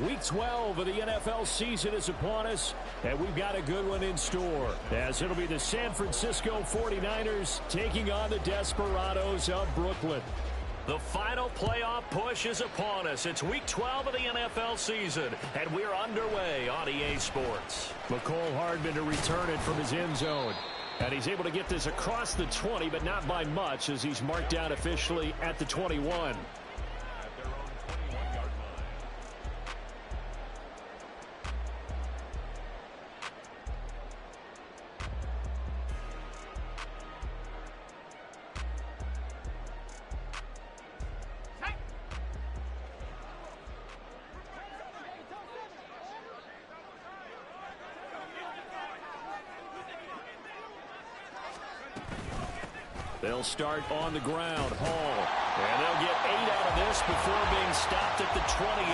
Week 12 of the NFL season is upon us, and we've got a good one in store, as it'll be the San Francisco 49ers taking on the Desperados of Brooklyn. The final playoff push is upon us. It's Week 12 of the NFL season, and we're underway on EA Sports. McCole Hardman to return it from his end zone. And he's able to get this across the 20, but not by much, as he's marked down officially at the 21. They'll start on the ground. Hall. And they'll get 8 out of this before being stopped at the 28.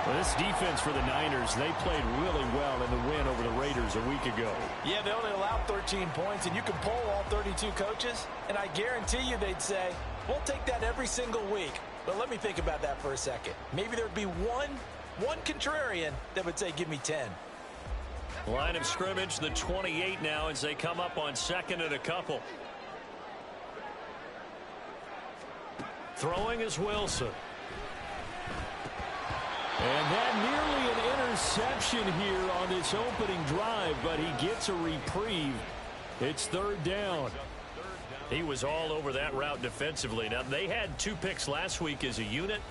Well, this defense for the Niners, they played really well in the win over the Raiders a week ago. Yeah, they only allowed 13 points, and you can poll all 32 coaches, and I guarantee you they'd say, we'll take that every single week. But let me think about that for a second. Maybe there'd be one contrarian that would say, give me 10. Line of scrimmage, the 28 now, as they come up on second and a couple. Throwing is Wilson. And that nearly an interception here on this opening drive, but he gets a reprieve. It's third down. He was all over that route defensively. Now, they had 2 picks last week as a unit.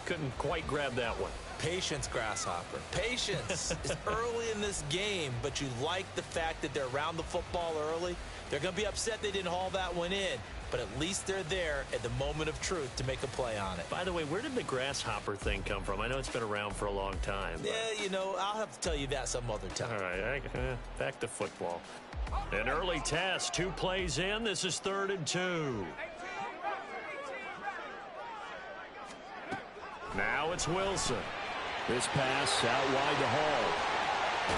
Couldn't quite grab that one. Patience, Grasshopper. Patience. It's early in this game, but you like the fact that they're around the football early. They're going to be upset they didn't haul that one in, but at least they're there at the moment of truth to make a play on it. By the way, where did the grasshopper thing come from? I know it's been around for a long time. Yeah, you know, I'll have to tell you that some other time. All right, back to football. An early test, 2 plays in. This is 3rd and 2. Now it's Wilson. This pass out wide to Hall.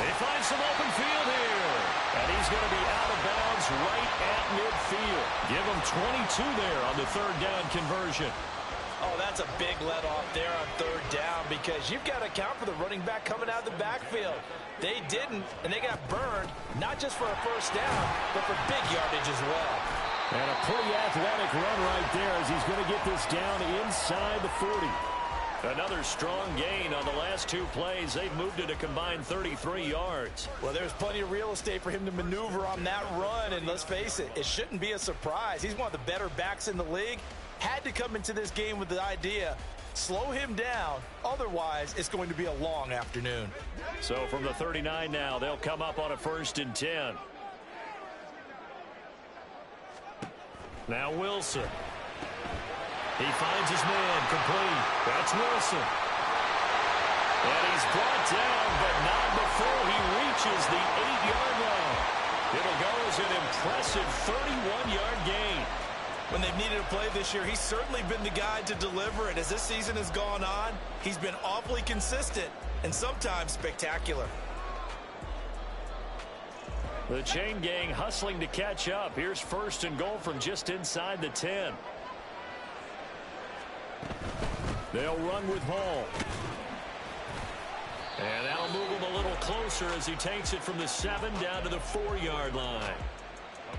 They find some open field here. And he's going to be out of bounds right at midfield. Give him 22 there on the 3rd down conversion. Oh, that's a big let off there on 3rd down, because you've got to account for the running back coming out of the backfield. They didn't, and they got burned, not just for a 1st down, but for big yardage as well. And a pretty athletic run right there as he's going to get this down inside the 40. Another strong gain on the last 2 plays. They've moved it a combined 33 yards. Well, there's plenty of real estate for him to maneuver on that run, and let's face it, it shouldn't be a surprise. He's one of the better backs in the league. Had to come into this game with the idea, slow him down, otherwise it's going to be a long afternoon. So from the 39 now, they'll come up on a 1st and 10. Now Wilson. He finds his man complete. That's Wilson. And he's brought down, but not before he reaches the 8-yard line. It'll go as an impressive 31-yard gain. When they've needed a play this year, he's certainly been the guy to deliver it. As this season has gone on, he's been awfully consistent and sometimes spectacular. The chain gang hustling to catch up. Here's 1st and goal from just inside the 10. They'll run with Hall. And that'll move him a little closer as he takes it from the 7 down to the 4-yard line.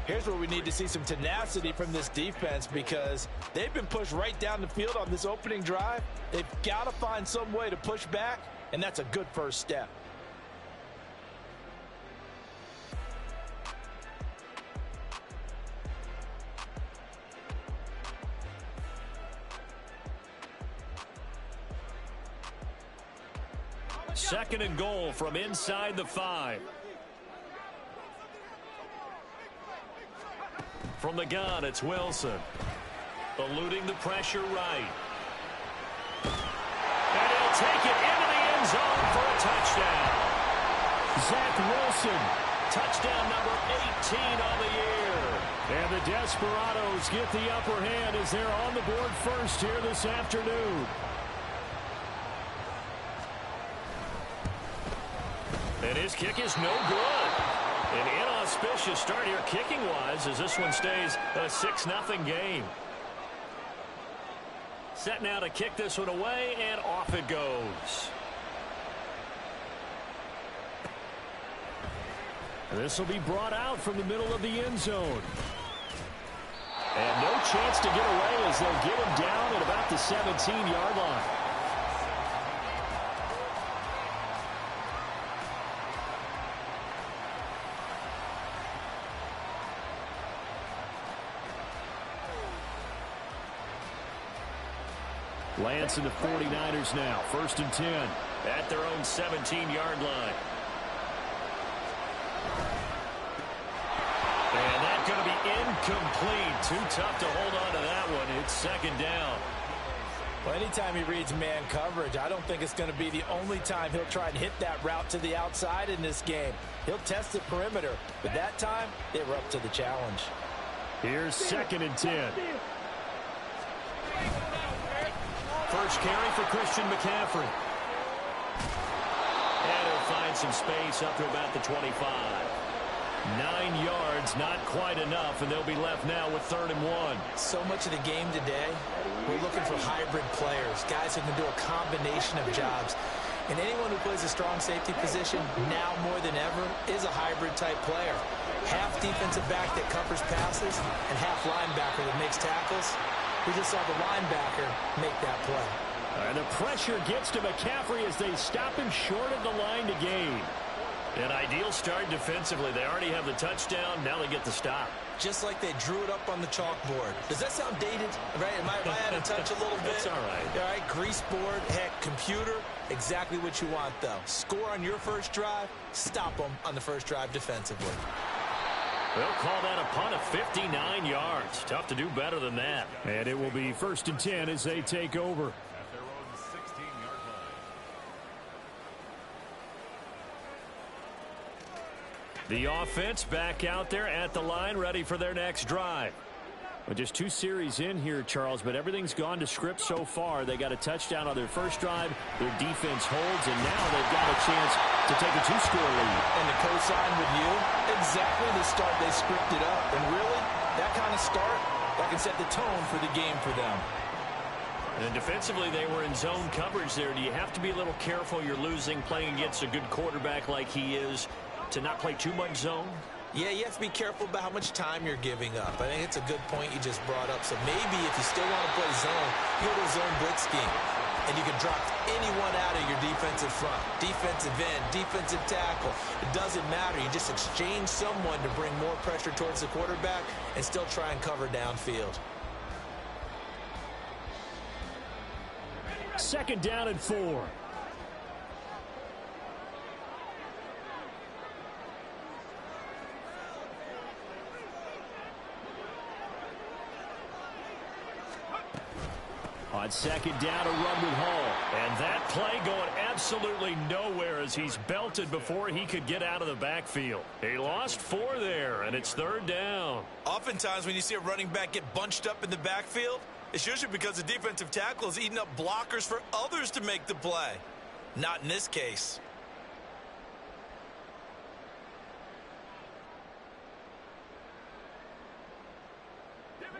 Here's where we need to see some tenacity from this defense, because they've been pushed right down the field on this opening drive. They've got to find some way to push back, and that's a good first step. Second and goal from inside the 5. From the gun, it's Wilson. Eluding the pressure right. And he'll take it into the end zone for a touchdown. Zach Wilson. Touchdown number 18 on the year. And the Desperados get the upper hand as they're on the board first here this afternoon. And his kick is no good. An inauspicious start here kicking-wise as this one stays a 6-0 game. Set now to kick this one away, and off it goes. This will be brought out from the middle of the end zone. And no chance to get away as they'll get him down at about the 17-yard line. Lance and the 49ers now. 1st and 10. At their own 17-yard line. And that's going to be incomplete. Too tough to hold on to that one. It's 2nd down. Well, anytime he reads man coverage, I don't think it's going to be the only time he'll try and hit that route to the outside in this game. He'll test the perimeter, but that time, they were up to the challenge. Here's 2nd and 10. First carry for Christian McCaffrey. And he'll find some space up to about the 25. 9 yards, not quite enough, and they'll be left now with 3rd and 1. So much of the game today, we're looking for hybrid players, guys who can do a combination of jobs. And anyone who plays a strong safety position, now more than ever, is a hybrid-type player. Half defensive back that covers passes, and half linebacker that makes tackles. We just saw the linebacker make that play. And the pressure gets to McCaffrey as they stop him short of the line to gain. An ideal start defensively. They already have the touchdown. Now they get the stop. Just like they drew it up on the chalkboard. Does that sound dated? Right? Am I out of touch a little bit? That's all right. All right, grease board, heck, computer. Exactly what you want, though. Score on your first drive, stop them on the first drive defensively. They'll call that a punt of 59 yards. Tough to do better than that. And it will be 1st and 10 as they take over. The offense back out there at the line, ready for their next drive. Well, just 2 series in here, Charles, but everything's gone to script so far. They got a touchdown on their first drive. Their defense holds, and now they've got a chance to take a 2-score lead. And to co-sign with you, exactly the start they scripted up. And really, that kind of start, that can set the tone for the game for them. And defensively, they were in zone coverage there. Do you have to be a little careful? You're losing, playing against a good quarterback like he is, to not play too much zone? Yeah, you have to be careful about how much time you're giving up. I think it's a good point you just brought up. So maybe if you still want to play zone, you go to a zone blitz scheme. And you can drop anyone out of your defensive front. Defensive end, defensive tackle. It doesn't matter. You just exchange someone to bring more pressure towards the quarterback and still try and cover downfield. 2nd down and 4. On 2nd down, a run with Hall. And that play going absolutely nowhere as he's belted before he could get out of the backfield. He lost 4 there, and it's 3rd down. Oftentimes when you see a running back get bunched up in the backfield, it's usually because the defensive tackle is eating up blockers for others to make the play. Not in this case.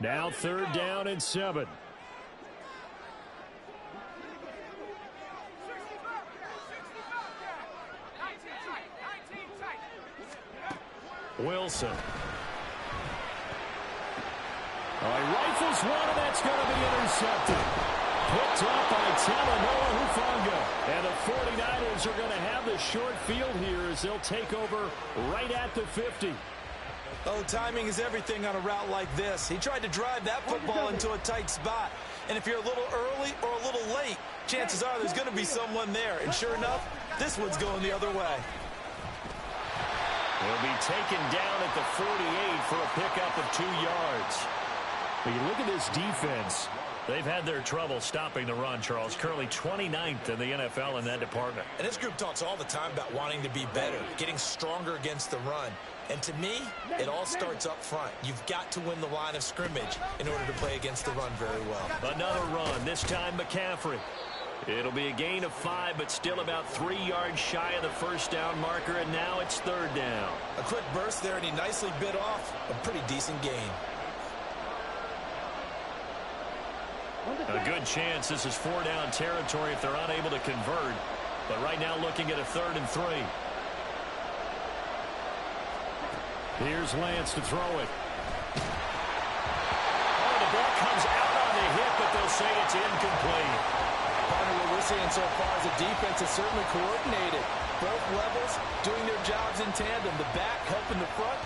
Now 3rd down and 7. Wilson. He rifles one, and that's going to be intercepted. Picked up by Talanoa Hufanga. And the 49ers are going to have the short field here as they'll take over right at the 50. Oh, timing is everything on a route like this. He tried to drive that football into a tight spot. And if you're a little early or a little late, chances are there's going to be someone there. And sure enough, this one's going the other way. He'll be taken down at the 48 for a pickup of 2 yards. But you look at this defense. They've had their trouble stopping the run, Charles. Currently 29th in the NFL in that department. And this group talks all the time about wanting to be better, getting stronger against the run. And to me, it all starts up front. You've got to win the line of scrimmage in order to play against the run very well. Another run, this time McCaffrey. It'll be a gain of 5, but still about 3 yards shy of the first down marker, and now it's 3rd down. A quick burst there, and he nicely bit off a pretty decent gain. A good chance this is 4-down territory if they're unable to convert. But right now looking at a 3rd and 3. Here's Lance to throw it. Oh, the ball comes out on the hit, but they'll say it's incomplete. Partner, what we're seeing so far is the defense is certainly coordinated. Both levels doing their jobs in tandem. The back helping the front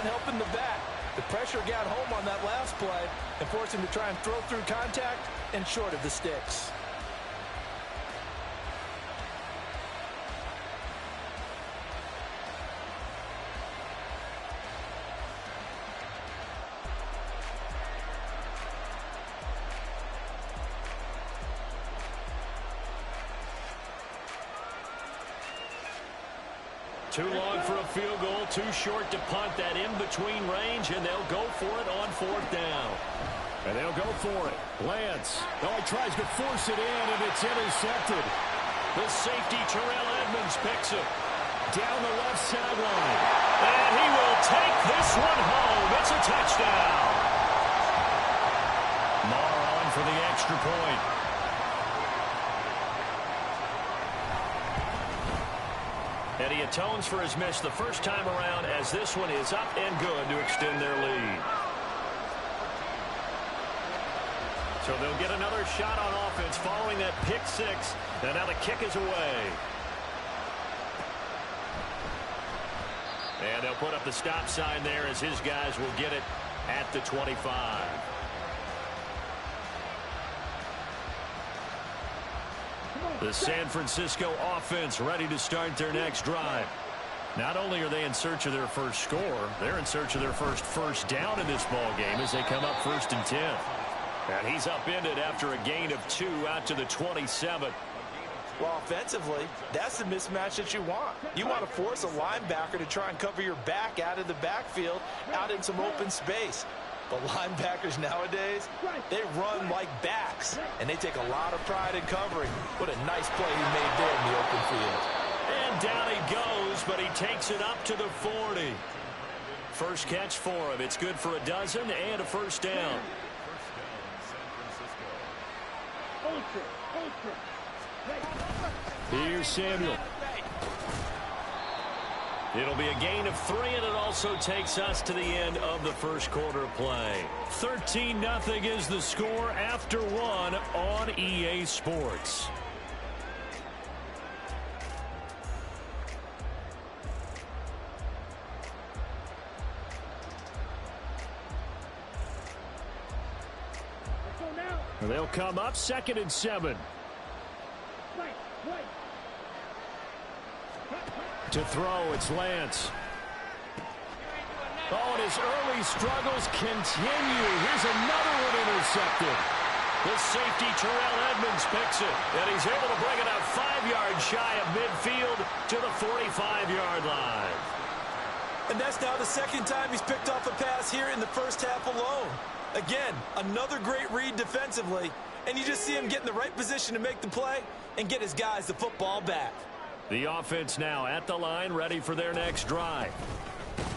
helping the back. The pressure got home on that last play and forced him to try and throw through contact and short of the sticks. Too long for a field goal, too short to punt. That in-between range, and they'll go for it on 4th down. And they'll go for it. Lance. Oh, he tries to force it in, and it's intercepted. The safety, Terrell Edmunds, picks it. Down the left sideline. And he will take this one home. It's a touchdown. Maher on for the extra point. And he atones for his miss the first time around as this one is up and good to extend their lead. So they'll get another shot on offense following that pick six. And now the kick is away. And they'll put up the stop sign there as his guys will get it at the 25. The San Francisco offense ready to start their next drive. Not only are they in search of their first score, they're in search of their first down in this ball game as they come up 1st and 10. And he's upended after a gain of 2 out to the 27. Well, offensively, that's the mismatch that you want. You want to force a linebacker to try and cover your back out of the backfield, out in some open space. But linebackers nowadays, they run like backs, and they take a lot of pride in covering. What a nice play he made there in the open field. And down he goes, but he takes it up to the 40. First catch for him. It's good for a dozen and a first down. Here's Samuel. It'll be a gain of 3, and it also takes us to the end of the first quarter play. 13-0 is the score after 1 on EA Sports. They'll come up 2nd and 7. To throw, it's Lance. Oh, and his early struggles continue. Here's another one intercepted. The safety, Terrell Edmunds, picks it. And he's able to bring it out 5 yards shy of midfield to the 45-yard line. And that's now the 2nd time he's picked off a pass here in the first half alone. Again, another great read defensively. And you just see him get in the right position to make the play and get his guys the football back. The offense now at the line, ready for their next drive.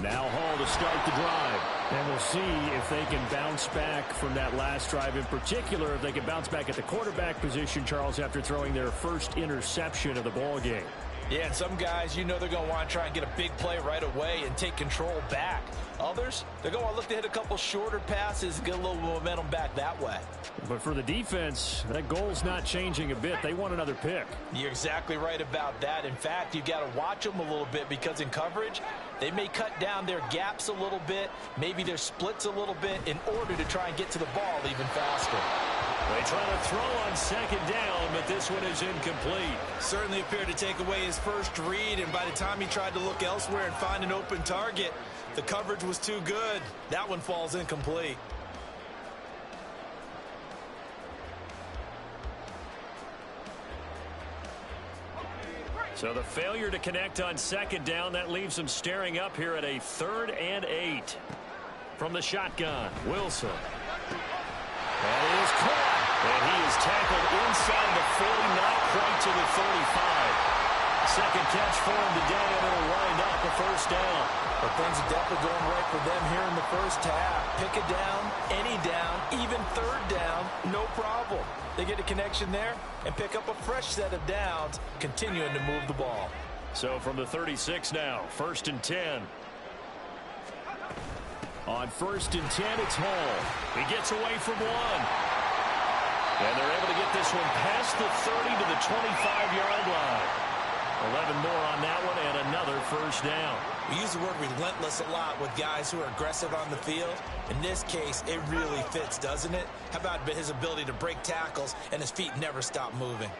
Now Hall to start the drive. And we'll see if they can bounce back from that last drive. In particular, if they can bounce back at the quarterback position, Charles, after throwing their first interception of the ball game. Yeah, and some guys, you know they're going to want to try and get a big play right away and take control back. Others, they're going to look to hit a couple shorter passes and get a little momentum back that way. But for the defense, that goal's not changing a bit. They want another pick. You're exactly right about that. In fact, you've got to watch them a little bit because in coverage, they may cut down their gaps a little bit, maybe their splits a little bit in order to try and get to the ball even faster. They try to throw on 2nd down, but this one is incomplete. Certainly appeared to take away his first read, and by the time he tried to look elsewhere and find an open target, the coverage was too good. That one falls incomplete. So the failure to connect on 2nd down, that leaves them staring up here at a 3rd and 8. From the shotgun, Wilson. That is caught. And he is tackled inside the 40, not quite to the 35. 2nd catch for him today, and it'll wind up a first down. But things are definitely going right for them here in the first half. Pick a down, any down, even 3rd down, no problem. They get a connection there and pick up a fresh set of downs, continuing to move the ball. So from the 36 now, 1st and 10. On 1st and 10, it's Hall. He gets away from one. And they're able to get this one past the 30 to the 25-yard line. 11 more on that one and another first down. We use the word relentless a lot with guys who are aggressive on the field. In this case, it really fits, doesn't it? How about his ability to break tackles and his feet never stop moving?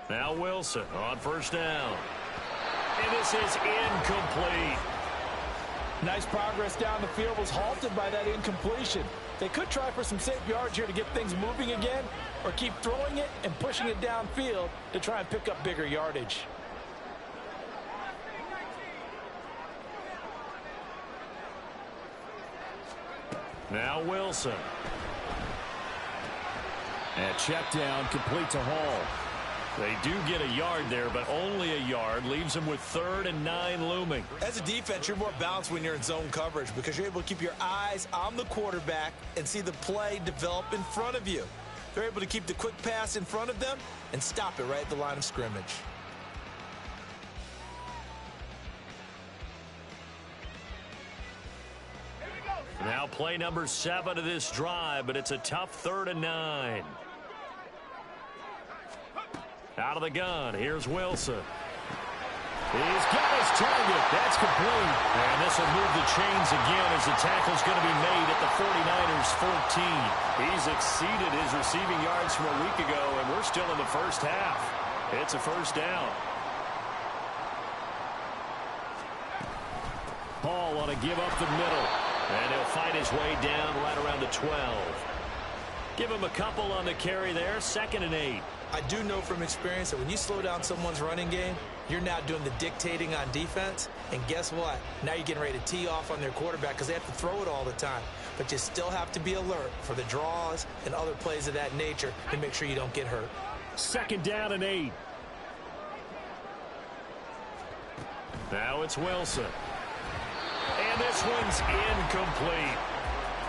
Now Wilson on first down. And this is incomplete. Nice progress down the field was halted by that incompletion. They could try for some safe yards here to get things moving again, or keep throwing it and pushing it downfield to try and pick up bigger yardage. Now Wilson. And check down, complete to Hall. They do get a yard there, but only a yard. Leaves them with 3rd and 9 looming. As a defense, you're more balanced when you're in zone coverage because you're able to keep your eyes on the quarterback and see the play develop in front of you. They're able to keep the quick pass in front of them and stop it right at the line of scrimmage. Now play number 7 of this drive, but it's a tough 3rd and 9. Out of the gun, here's Wilson. He's got his target. That's complete. And this will move the chains again as the tackle's going to be made at the 49ers 14. He's exceeded his receiving yards from a week ago, and we're still in the first half. It's a first down. Hall on a give up the middle. And he'll fight his way down right around the 12. Give him a couple on the carry there, 2nd and 8. I do know from experience that when you slow down someone's running game, you're now doing the dictating on defense. And guess what? Now you're getting ready to tee off on their quarterback because they have to throw it all the time. But you still have to be alert for the draws and other plays of that nature to make sure you don't get hurt. 2nd down and 8. Now it's Wilson. And this one's incomplete.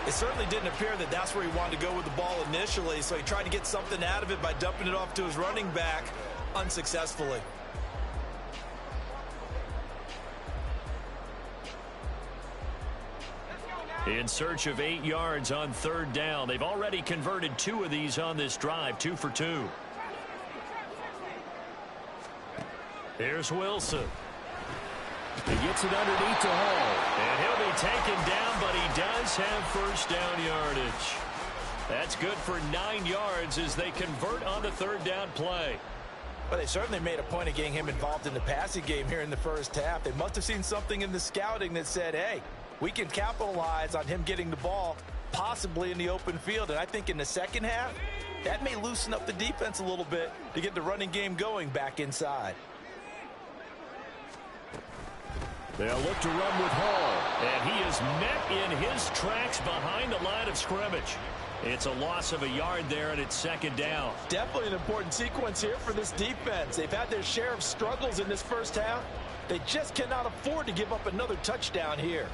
It certainly didn't appear that that's where he wanted to go with the ball initially, so he tried to get something out of it by dumping it off to his running back unsuccessfully. In search of 8 yards on 3rd down. They've already converted 2 of these on this drive, 2 for 2. Here's Wilson. He gets it underneath to Hall. And he'll be taken down, but he does have first down yardage. That's good for 9 yards as they convert on the 3rd down play. Well, they certainly made a point of getting him involved in the passing game here in the first half. They must have seen something in the scouting that said, hey, we can capitalize on him getting the ball possibly in the open field. And I think in the second half, that may loosen up the defense a little bit to get the running game going back inside. They'll look to run with Hall. And he is met in his tracks behind the line of scrimmage. It's a loss of a yard there, and it's 2nd down. Definitely an important sequence here for this defense. They've had their share of struggles in this first half. They just cannot afford to give up another touchdown here.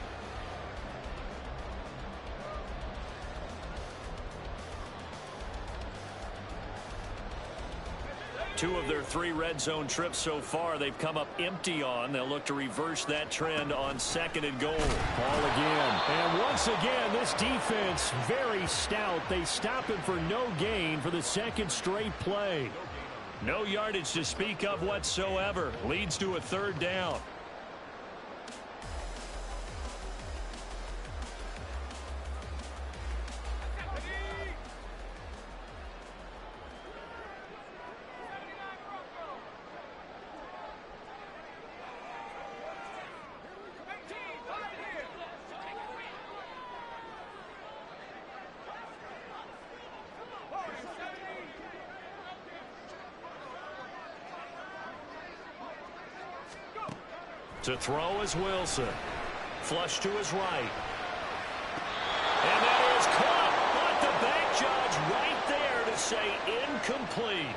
Two of their 3 red zone trips so far they've come up empty on. They'll look to reverse that trend on 2nd and goal. Ball again. And once again, this defense very stout. They stop him for no gain for the 2nd straight play. No yardage to speak of whatsoever. Leads to a 3rd down. To throw is Wilson. Flush to his right. And that is caught. But the back judge right there to say incomplete.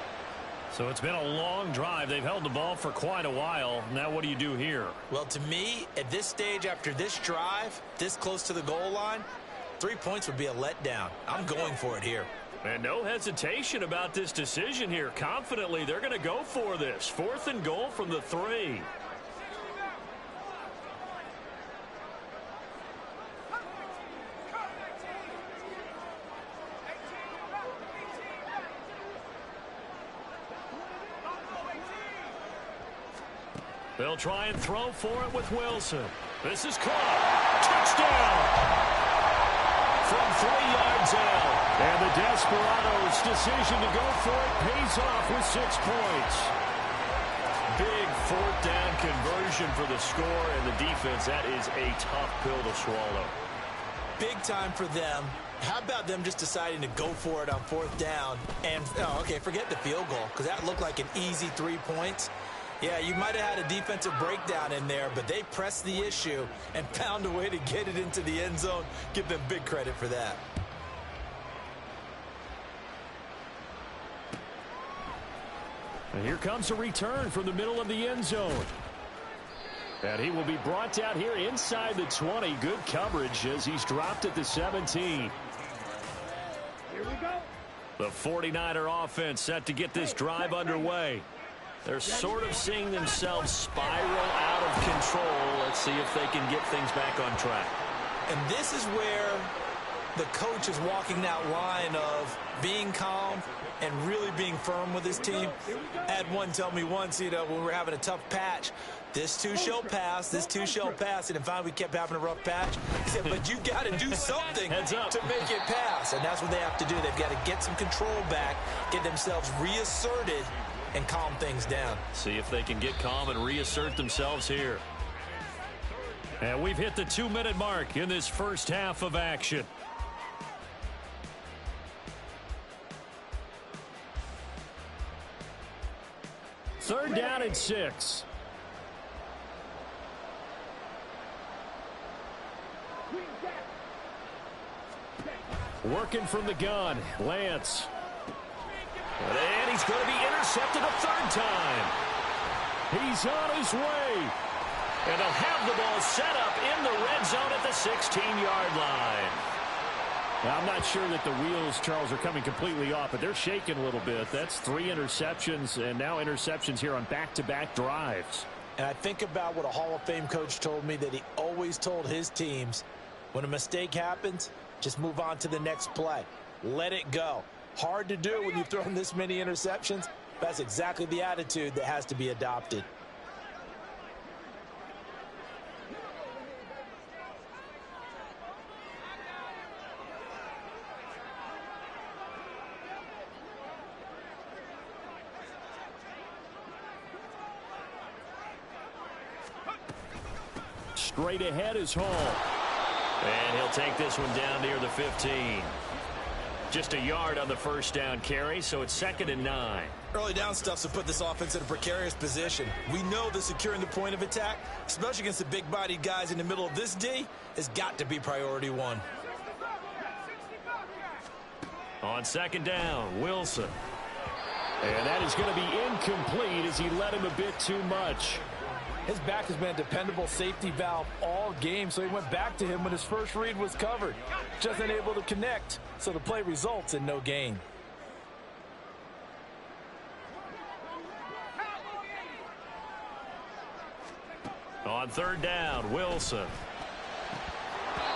So it's been a long drive. They've held the ball for quite a while. Now what do you do here? Well, to me, at this stage after this drive, this close to the goal line, 3 points would be a letdown. I'm going for it here. And no hesitation about this decision here. Confidently, they're going to go for this. 4th and goal from the 3. They'll try and throw for it with Wilson. This is caught. Touchdown! From 3 yards out. And the Desperados' decision to go for it pays off with 6 points. Big 4th down conversion for the score, and the defense, that is a tough pill to swallow. Big time for them. How about them just deciding to go for it on 4th down? And, okay, forget the field goal, because that looked like an easy 3 points. Yeah, you might have had a defensive breakdown in there, but they pressed the issue and found a way to get it into the end zone. Give them big credit for that. And here comes a return from the middle of the end zone. And he will be brought down here inside the 20. Good coverage as he's dropped at the 17. Here we go. The 49er offense set to get this drive underway. They're sort of seeing themselves spiral out of control. Let's see if they can get things back on track. And this is where the coach is walking that line of being calm and really being firm with his team. I had one tell me once, when we were having a tough patch, this too shall pass, this too shall pass. And then finally we kept having a rough patch. He said, but you got to do something to make it pass. And that's what they have to do. They've got to get some control back, get themselves reasserted, and calm things down. See if they can get calm and reassert themselves here. And we've hit the 2-minute mark in this first half of action. Third down and 6. Working from the gun, Lance. And he's going to be intercepted a 3rd time. He's on his way. And they'll have the ball set up in the red zone at the 16-yard line. Now, I'm not sure that the wheels, Charles, are coming completely off, but they're shaking a little bit. That's 3 interceptions, and now interceptions here on back-to-back drives. And I think about what a Hall of Fame coach told me, that he always told his teams, when a mistake happens, just move on to the next play. Let it go. Hard to do when you've thrown this many interceptions. That's exactly the attitude that has to be adopted. Straight ahead is Hall. And he'll take this one down near the 15. Just a yard on the first down carry, so it's 2nd and 9. Early down stuff's to put this offense in a precarious position. We know that securing the point of attack, especially against the big-bodied guys in the middle of this D, has got to be priority 1. On 2nd down, Wilson. And that is going to be incomplete as he led him a bit too much. His back has been a dependable safety valve all game, so he went back to him when his first read was covered. Just unable to connect, so the play results in no gain. On 3rd down, Wilson.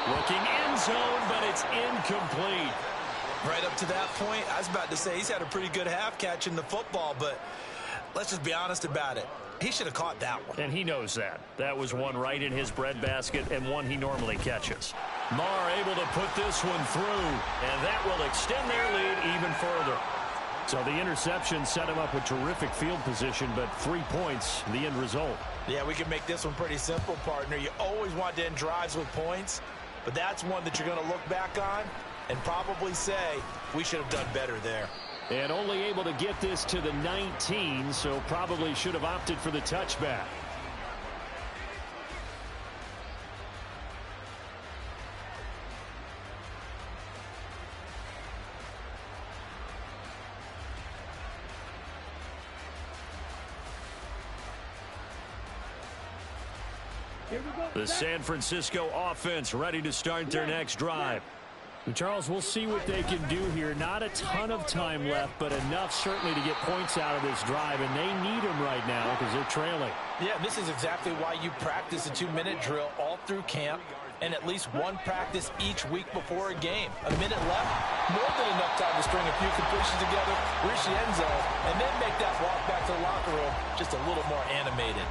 Looking end zone, but it's incomplete. Right up to that point, I was about to say he's had a pretty good half catching the football, but let's just be honest about it. He should have caught that one. And he knows that. That was one right in his breadbasket and one he normally catches. Marr able to put this one through, and that will extend their lead even further. So the interception set him up with terrific field position, but 3 points, the end result. Yeah, we can make this one pretty simple, partner. You always want to end drives with points, but that's one that you're going to look back on and probably say, we should have done better there. And only able to get this to the 19, so probably should have opted for the touchback. Here we go. The San Francisco offense ready to start their next drive. Charles, we'll see what they can do here. Not a ton of time left, but enough certainly to get points out of this drive, and they need them right now because they're trailing. Yeah, this is exactly why you practice a 2-minute drill all through camp and at least one practice each week before a game. A minute left, more than enough time to string a few completions together, reach the end zone, and then make that walk back to the locker room just a little more animated.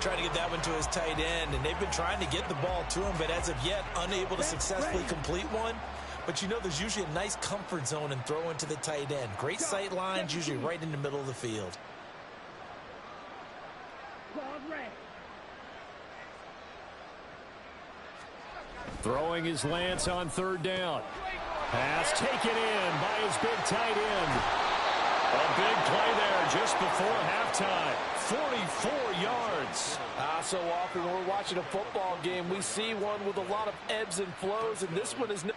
Trying to get that one to his tight end, and they've been trying to get the ball to him, but as of yet, unable to successfully complete one. But you know, there's usually a nice comfort zone and throw into the tight end. Great sight lines, usually right in the middle of the field. Throwing his Lance on third down. Pass taken in by his big tight end. A big play there just before halftime. 44 yards. So often when we're watching a football game, we see one with a lot of ebbs and flows, and this one is no.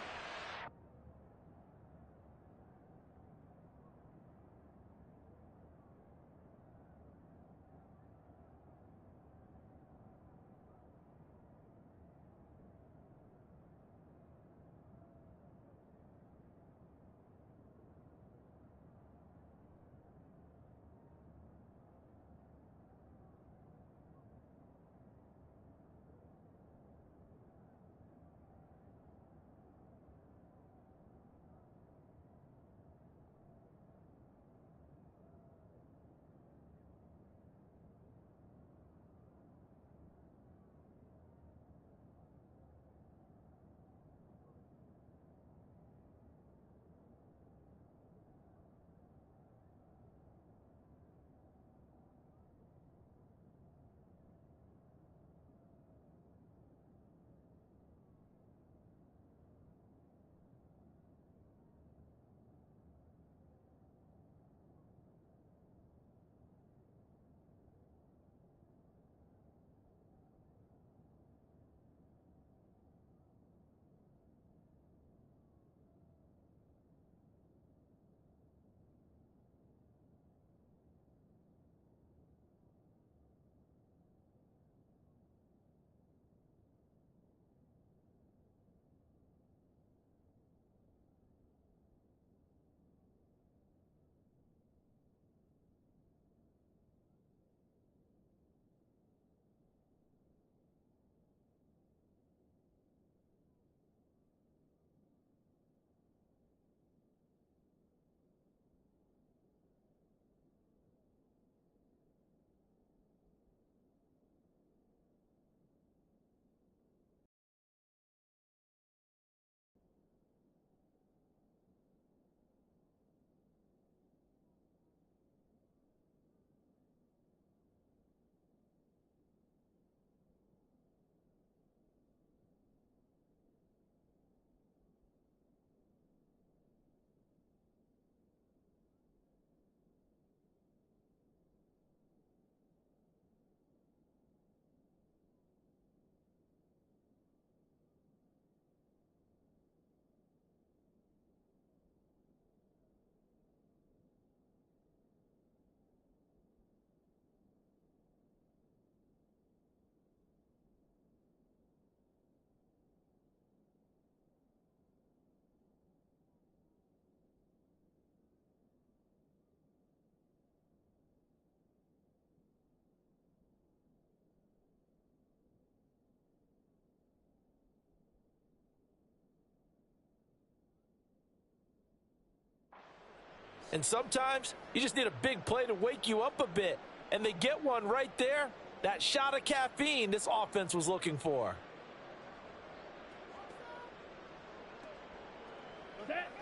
And sometimes you just need a big play to wake you up a bit. And they get one right there. That shot of caffeine this offense was looking for.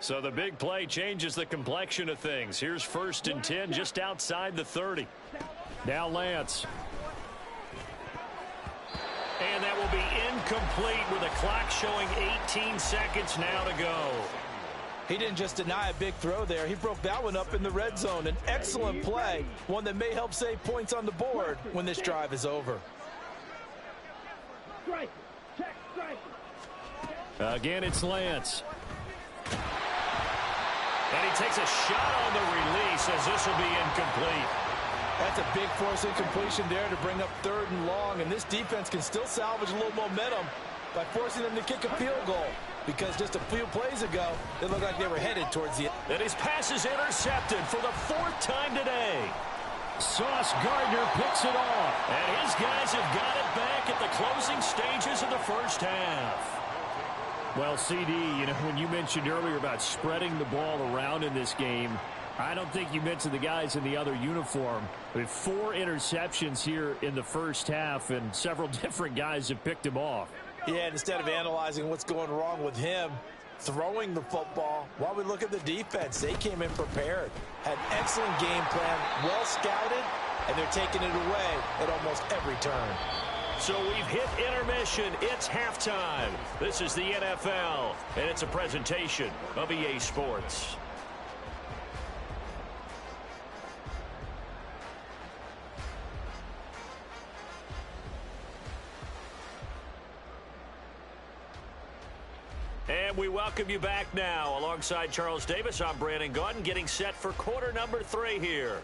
So the big play changes the complexion of things. Here's 1st and 10 just outside the 30. Now Lance. And that will be incomplete with a clock showing 18 seconds now to go. He didn't just deny a big throw there. He broke that one up in the red zone. An excellent play, one that may help save points on the board when this drive is over. Again, it's Lance. And he takes a shot on the release as this will be incomplete. That's a big force incompletion there to bring up 3rd and long, and this defense can still salvage a little momentum by forcing them to kick a field goal. because just a few plays ago, it looked like they were headed towards the end. And his pass is intercepted for the 4th time today. Sauce Gardner picks it off. And his guys have got it back at the closing stages of the first half. Well, CD, you know, when you mentioned earlier about spreading the ball around in this game, I don't think you mentioned the guys in the other uniform. With 4 interceptions here in the first half, and several different guys have picked him off. Yeah, instead of analyzing what's going wrong with him, throwing the football, while we look at the defense, they came in prepared. Had an excellent game plan, well scouted, and they're taking it away at almost every turn. So we've hit intermission. It's halftime. This is the NFL, and it's a presentation of EA Sports. And we welcome you back now. Alongside Charles Davis, I'm Brandon Gaudin, getting set for quarter number 3 here.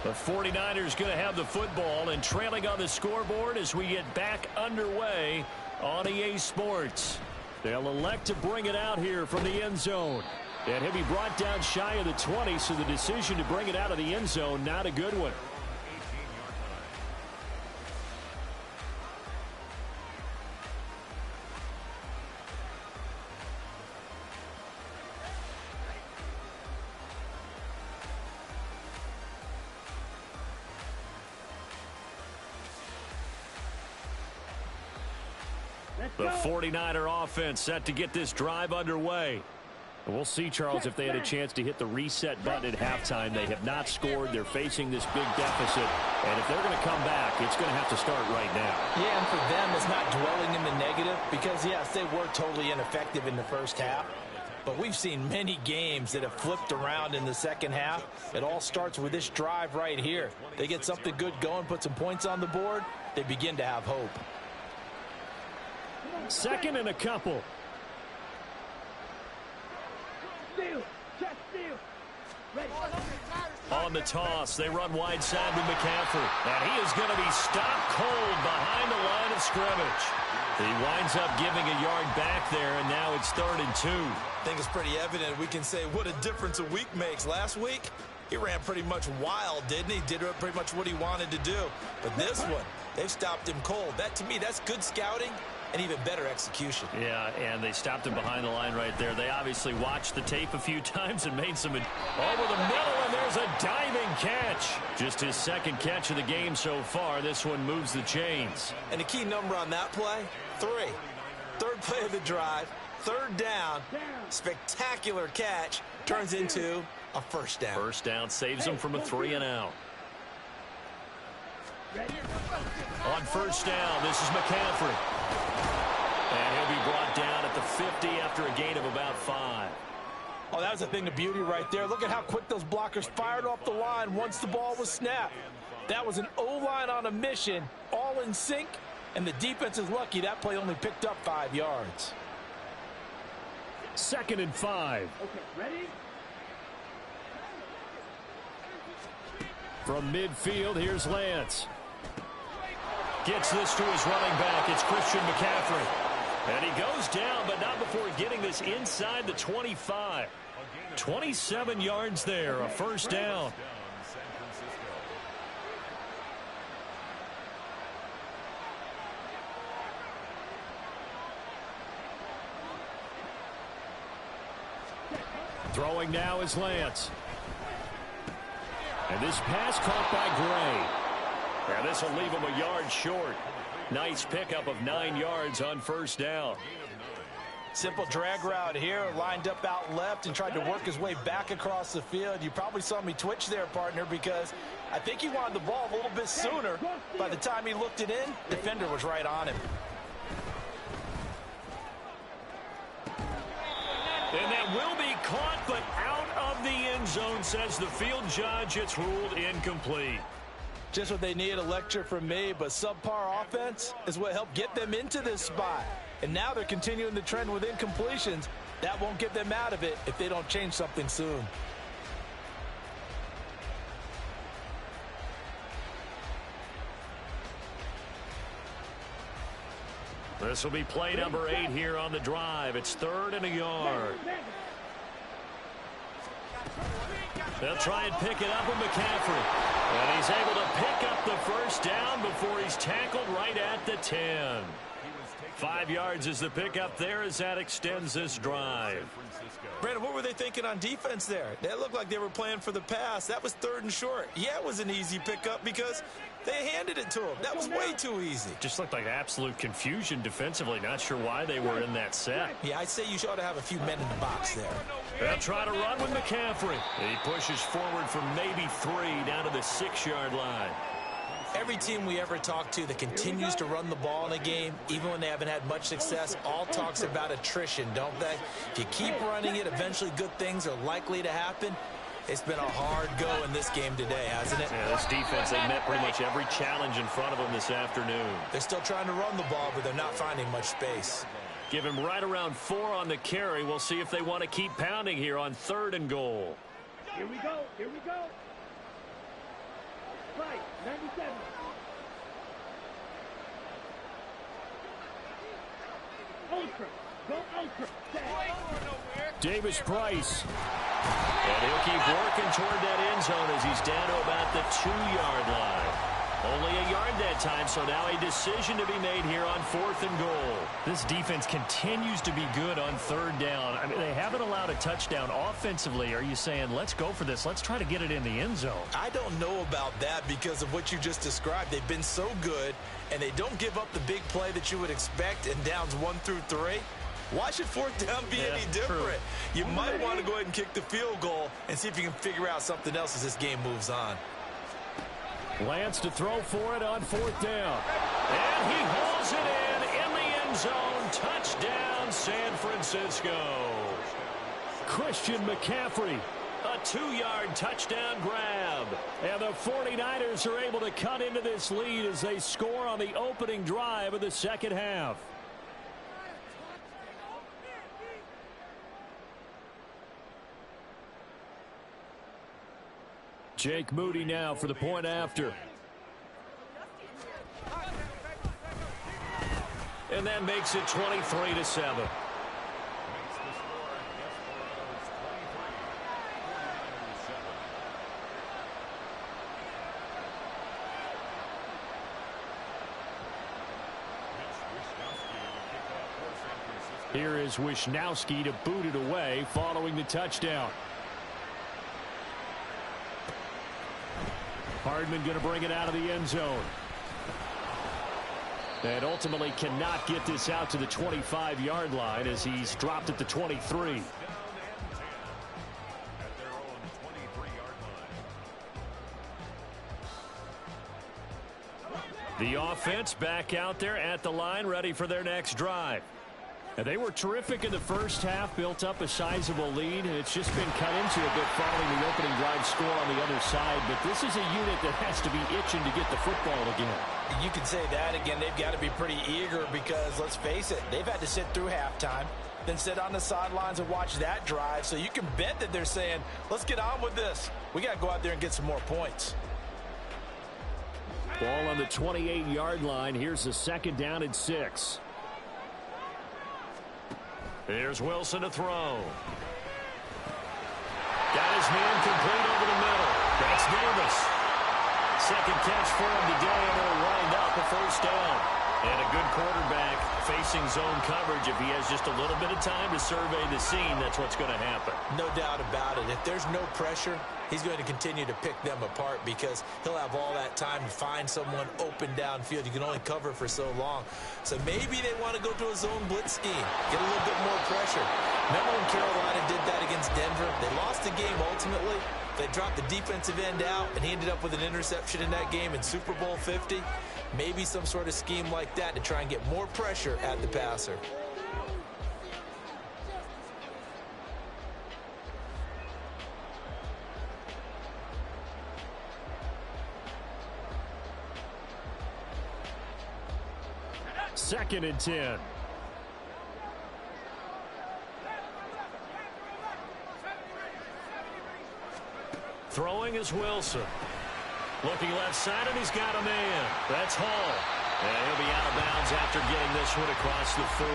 The 49ers going to have the football and trailing on the scoreboard as we get back underway on EA Sports. They'll elect to bring it out here from the end zone. And he'll be brought down shy of the 20, so the decision to bring it out of the end zone, not a good one. The 49er offense set to get this drive underway. We'll see, Charles, if they had a chance to hit the reset button at halftime. They have not scored. They're facing this big deficit. And if they're going to come back, it's going to have to start right now. Yeah, and for them, it's not dwelling in the negative because, yes, they were totally ineffective in the first half. But we've seen many games that have flipped around in the second half. It all starts with this drive right here. They get something good going, put some points on the board, they begin to have hope. 2nd and a couple. On the toss, they run wide side with McCaffrey. And he is going to be stopped cold behind the line of scrimmage. He winds up giving a yard back there, and now it's 3rd and 2. I think it's pretty evident. We can say what a difference a week makes. Last week, he ran pretty much wild, didn't he? Did pretty much what he wanted to do. But this one, they've stopped him cold. That, to me, that's good scouting and even better execution. Yeah, and they stopped him behind the line right there. They obviously watched the tape a few times and made some over the middle, and there's a diving catch. Just his 2nd catch of the game so far. This one moves the chains. And the key number on that play, 3. 3rd play of the drive, 3rd down, spectacular catch, turns into a 1st down. 1st down saves them from a 3 and out. On 1st down, this is McCaffrey. And he'll be brought down at the 50 after a gain of about 5. Oh, that was a thing of beauty right there. Look at how quick those blockers fired off the line once the ball was snapped. That was an O-line on a mission, all in sync, and the defense is lucky that play only picked up 5 yards. 2nd and 5. Okay, ready? From midfield, here's Lance. Gets this to his running back. It's Christian McCaffrey. And he goes down, but not before getting this inside the 25. 27 yards there, a 1st down. Throwing now is Lance. And this pass caught by Gray. And this will leave him a yard short. Nice pickup of 9 yards on 1st down. Simple drag route here, lined up out left and tried to work his way back across the field. You probably saw me twitch there, partner, because I think he wanted the ball a little bit sooner. By the time he looked it in, defender was right on him. And that will be caught, but out of the end zone, says the field judge. It's ruled incomplete. Just what they need, a lecture from me, but subpar offense is what helped get them into this spot. And now they're continuing the trend with incompletions. That won't get them out of it if they don't change something soon. This will be play number 8 here on the drive. It's 3rd and a yard. They'll try and pick it up with McCaffrey. And he's able to pick up the first down before he's tackled right at the 10. 5 yards is the pickup there as that extends this drive. Brandon, what were they thinking on defense there? That looked like they were playing for the pass. That was 3rd and short. Yeah, it was an easy pickup because they handed it to him. That was way too easy. Just looked like absolute confusion defensively. Not sure why they were in that set. Yeah, I'd say you ought to have a few men in the box there. They'll try to run with McCaffrey. He pushes forward for maybe 3 down to the 6-yard line. Every team we ever talk to that continues to run the ball in a game, even when they haven't had much success, all talks about attrition, don't they? If you keep running it, eventually good things are likely to happen. It's been a hard go in this game today, hasn't it? Yeah, this defense, they met pretty much every challenge in front of them this afternoon. They're still trying to run the ball, but they're not finding much space. Give him right around 4 on the carry. We'll see if they want to keep pounding here on 3rd and goal. Here we go. Here we go. Right, 97. Ultra. Go ultra. Davis Price. And he'll keep working toward that end zone as he's down to about the 2-yard line. Only a yard that time, so now a decision to be made here on 4th and goal. This defense continues to be good on 3rd down. I mean, they haven't allowed a touchdown offensively. Are you saying, let's go for this? Let's try to get it in the end zone. I don't know about that because of what you just described. They've been so good, and they don't give up the big play that you would expect in downs 1 through 3. Why should 4th down be any different? True. You might want to go ahead and kick the field goal and see if you can figure out something else as this game moves on. Lance to throw for it on 4th down. And he hauls it in the end zone. Touchdown, San Francisco. Christian McCaffrey, a 2-yard touchdown grab. And the 49ers are able to cut into this lead as they score on the opening drive of the second half. Jake Moody now for the point after. And that makes it 23-7. Here is Wisnowski to boot it away following the touchdown. Hardman going to bring it out of the end zone. And ultimately cannot get this out to the 25-yard line as he's dropped at the 23. The offense back out there at the line, ready for their next drive. And they were terrific in the first half, built up a sizable lead, and it's just been cut into a bit following the opening drive score on the other side. But this is a unit that has to be itching to get the football again. You can say that again. They've got to be pretty eager because, let's face it, they've had to sit through halftime, then sit on the sidelines and watch that drive. So you can bet that they're saying, let's get on with this. We got to go out there and get some more points. Ball on the 28-yard line. Here's the 2nd down and 6. Here's Wilson to throw. Got his man complete over the middle. That's Davis. Second catch for him today, and it'll wind up a first down. And a good quarterback facing zone coverage. If he has just a little bit of time to survey the scene, that's what's going to happen. No doubt about it. If there's no pressure, he's going to continue to pick them apart because he'll have all that time to find someone open downfield. You can only cover for so long. So maybe they want to go to a zone blitz scheme, get a little bit more pressure. Remember when Carolina did that against Denver? They lost the game ultimately. They dropped the defensive end out, and he ended up with an interception in that game in Super Bowl 50. Maybe some sort of scheme like that to try and get more pressure at the passer. Second and 10. Throwing is Wilson. Looking left side, and he's got a man. That's Hall. And he'll be out of bounds after getting this one across the 40.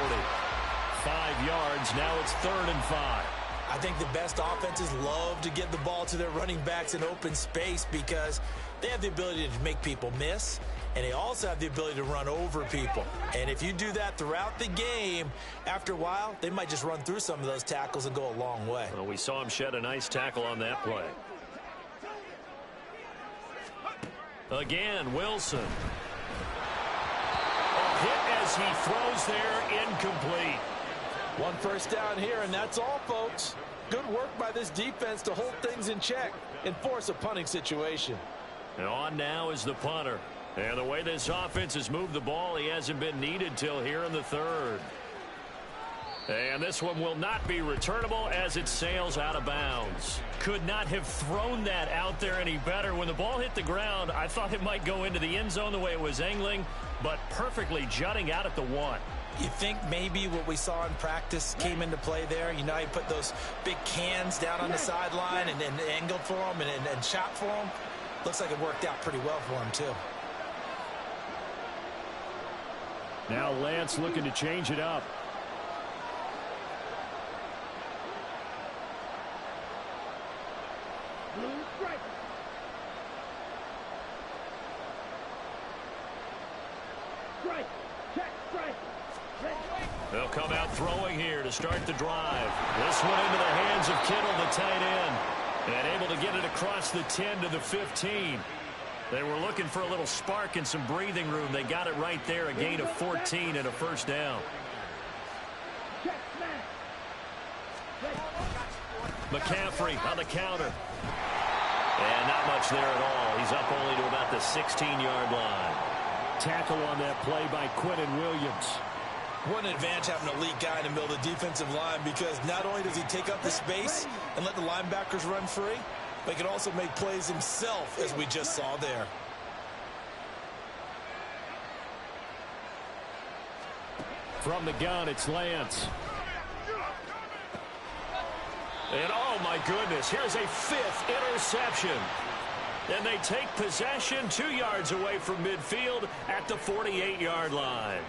5 yards. Now it's 3rd and 5. I think the best offenses love to get the ball to their running backs in open space because they have the ability to make people miss, and they also have the ability to run over people. And if you do that throughout the game, after a while, they might just run through some of those tackles and go a long way. Well, we saw him shed a nice tackle on that play. Again, Wilson. A hit as he throws there, incomplete. 1 first down here, and that's all, folks. Good work by this defense to hold things in check and force a punting situation. And on now is the punter. And the way this offense has moved the ball, he hasn't been needed till here in the 3rd. And this one will not be returnable as it sails out of bounds. Could not have thrown that out there any better. When the ball hit the ground, I thought it might go into the end zone the way it was angling, but perfectly jutting out at the 1. You think maybe what we saw in practice came into play there? You know, he put those big cans down on the sideline and angled for them and shot for them. Looks like it worked out pretty well for him, too. Now Lance looking to change it up. Blue stripe. Strike. Check strike. Red. They'll come out throwing here to start the drive. This one into the hands of Kittle, the tight end. And able to get it across the 10 to the 15. They were looking for a little spark and some breathing room. They got it right there, a gain of 14 and a first down. Check smash. McCaffrey on the counter. And not much there at all. He's up only to about the 16-yard line. Tackle on that play by Quentin Williams. What an advantage having an elite guy in the middle of the defensive line, because not only does he take up the space and let the linebackers run free, but he can also make plays himself, as we just saw there. From the gun, it's Lance. And oh my goodness, here's a 5th interception. And they take possession 2 yards away from midfield at the 48-yard line.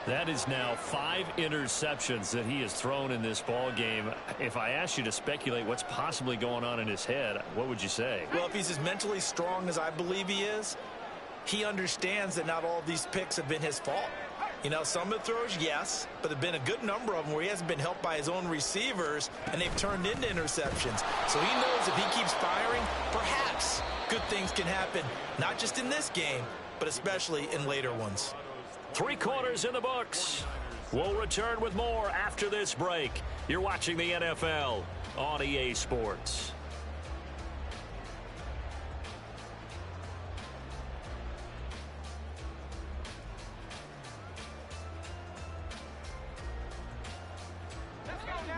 That is now 5 interceptions that he has thrown in this ball game. If I asked you to speculate what's possibly going on in his head, what would you say? Well, if he's as mentally strong as I believe he is, he understands that not all of these picks have been his fault. You know, some of the throws, yes, but there have been a good number of them where he hasn't been helped by his own receivers, and they've turned into interceptions. So he knows if he keeps firing, perhaps good things can happen, not just in this game, but especially in later ones. 3 quarters in the books. We'll return with more after this break. You're watching the NFL on EA Sports.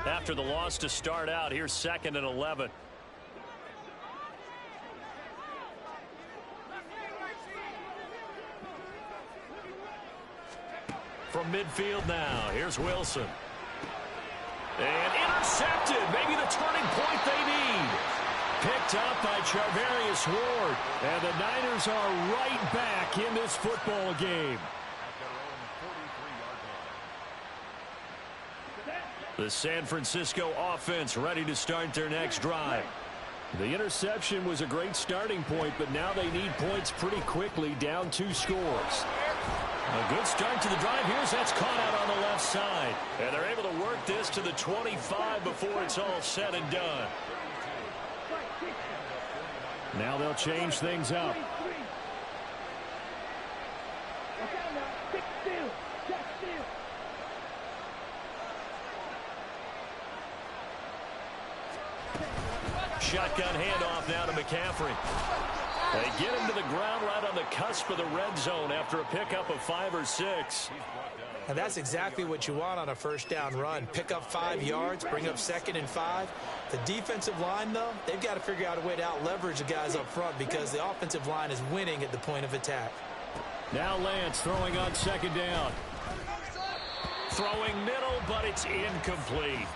After the loss to start out, here's 2nd and 11. From midfield now, here's Wilson. And intercepted, maybe the turning point they need. Picked up by Charvarius Ward. And the Niners are right back in this football game. The San Francisco offense ready to start their next drive. The interception was a great starting point, but now they need points pretty quickly, down 2 scores. A good start to the drive. That's caught out on the left side. And they're able to work this to the 25 before it's all said and done. Now they'll change things up. Shotgun handoff now to McCaffrey. They get him to the ground right on the cusp of the red zone after a pickup of 5 or 6. And that's exactly what you want on a first down run. Pick up 5 yards, bring up 2nd and 5. The defensive line, though, they've got to figure out a way to out-leverage the guys up front because the offensive line is winning at the point of attack. Now Lance throwing on 2nd down. Throwing middle, but it's incomplete.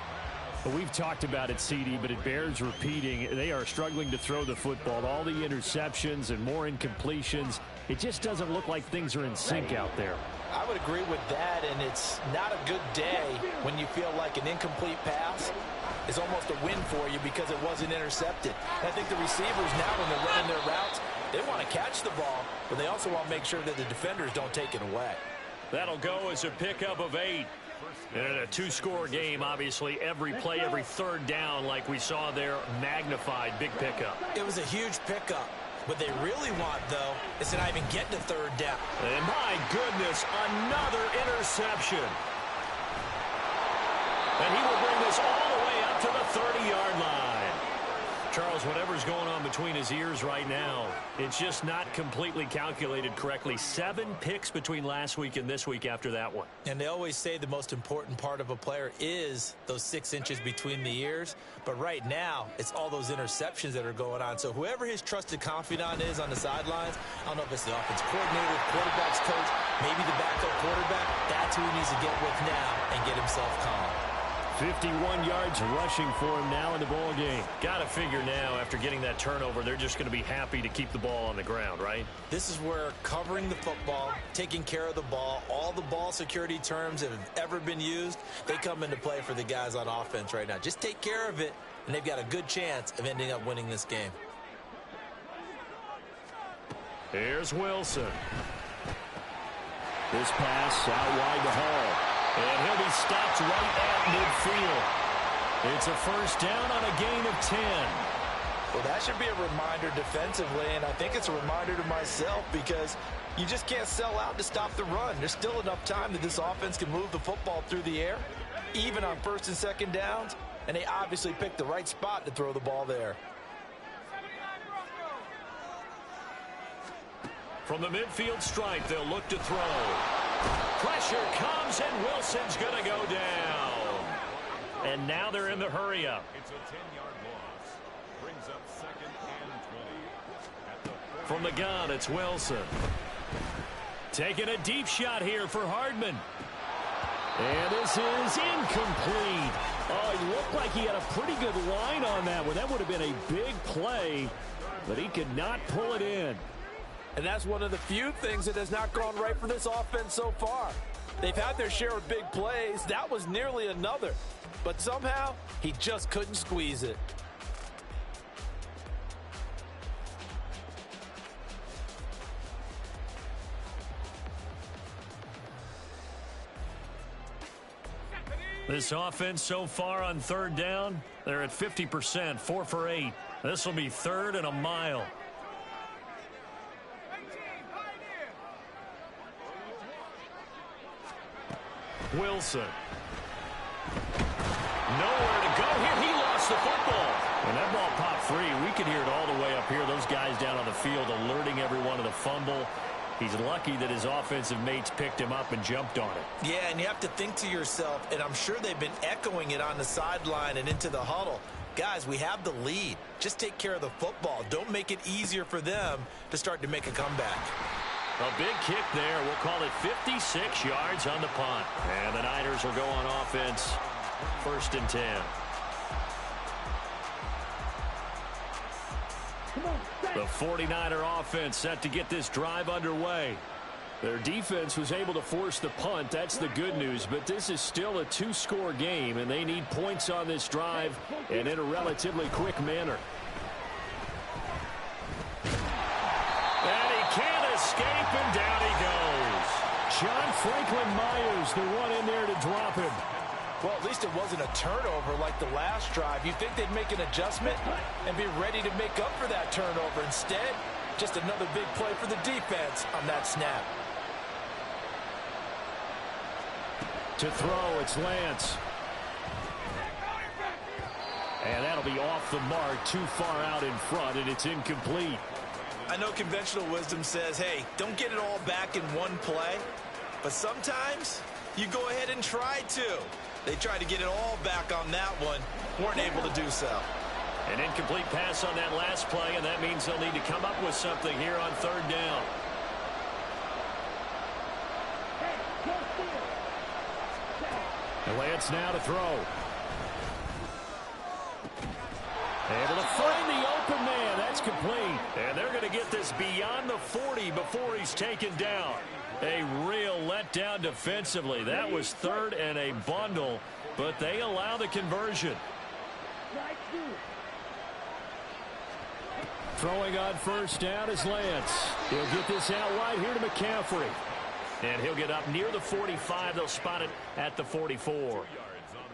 Well, we've talked about it, CD, but it bears repeating. They are struggling to throw the football. All the interceptions and more incompletions. It just doesn't look like things are in sync out there. I would agree with that, and it's not a good day when you feel like an incomplete pass is almost a win for you because it wasn't intercepted. And I think the receivers now, when they're running their routes, they want to catch the ball, but they also want to make sure that the defenders don't take it away. That'll go as a pickup of 8. And in a 2-score game, obviously, every play, every 3rd down, like we saw there, magnified big pickup. It was a huge pickup. What they really want, though, is to not even get to 3rd down. And my goodness, another interception. And he will bring this all the way up to the 30-yard line. Charles, whatever's going on between his ears right now, it's just not completely calculated correctly. 7 picks between last week and this week after that one. And they always say the most important part of a player is those 6 inches between the ears. But right now, it's all those interceptions that are going on. So whoever his trusted confidant is on the sidelines, I don't know if it's the offense coordinator, quarterback's coach, maybe the backup quarterback, that's who he needs to get with now and get himself calm. 51 yards rushing for him now in the ball game. Got to figure now, after getting that turnover, they're just going to be happy to keep the ball on the ground, right? This is where covering the football, taking care of the ball, all the ball security terms that have ever been used, they come into play for the guys on offense right now. Just take care of it, and they've got a good chance of ending up winning this game. Here's Wilson. This pass out wide to Hall. And he'll be stopped right at midfield. It's a first down on a gain of 10. Well, that should be a reminder defensively, and I think it's a reminder to myself because you just can't sell out to stop the run. There's still enough time that this offense can move the football through the air, even on 1st and 2nd downs, and they obviously picked the right spot to throw the ball there. From the midfield stripe, they'll look to throw. Pressure comes, and Wilson's going to go down. And now they're in the hurry-up. It's a 10-yard loss. Brings up 2nd and 20. From the gun, it's Wilson. Taking a deep shot here for Hardman. And this is incomplete. Oh, he looked like he had a pretty good line on that one. That would have been a big play, but he could not pull it in. And that's one of the few things that has not gone right for this offense so far. They've had their share of big plays. That was nearly another. But somehow, he just couldn't squeeze it. This offense so far on 3rd down, they're at 50%, 4 for 8. This will be 3rd and a mile. Wilson. Nowhere to go here. He lost the football. And that ball popped free. We could hear it all the way up here. Those guys down on the field alerting everyone of the fumble. He's lucky that his offensive mates picked him up and jumped on it. Yeah, and you have to think to yourself, and I'm sure they've been echoing it on the sideline and into the huddle. Guys, we have the lead. Just take care of the football. Don't make it easier for them to start to make a comeback. A big kick there. We'll call it 56 yards on the punt. And the Niners will go on offense. 1st and 10. The 49er offense set to get this drive underway. Their defense was able to force the punt. That's the good news. But this is still a 2-score game, and they need points on this drive and in a relatively quick manner. And he can't escape, and down he goes. Franklin Myers, the one in there to drop him. Well, at least it wasn't a turnover like the last drive. You'd think they'd make an adjustment and be ready to make up for that turnover. Instead, just another big play for the defense on that snap. To throw, it's Lance. And that'll be off the mark, too far out in front, and it's incomplete. I know conventional wisdom says, hey, don't get it all back in one play. But sometimes you go ahead and try to. They tried to get it all back on that one. Weren't able to do so. An incomplete pass on that last play, and that means they'll need to come up with something here on third down. And Lance now to throw. Able to find the open man. That's complete. And they're going to get this beyond the 40 before he's taken down. A real letdown defensively. That was third and a bundle, but they allow the conversion. Throwing on first down is Lance. He'll get this out wide here to McCaffrey. And he'll get up near the 45. They'll spot it at the 44.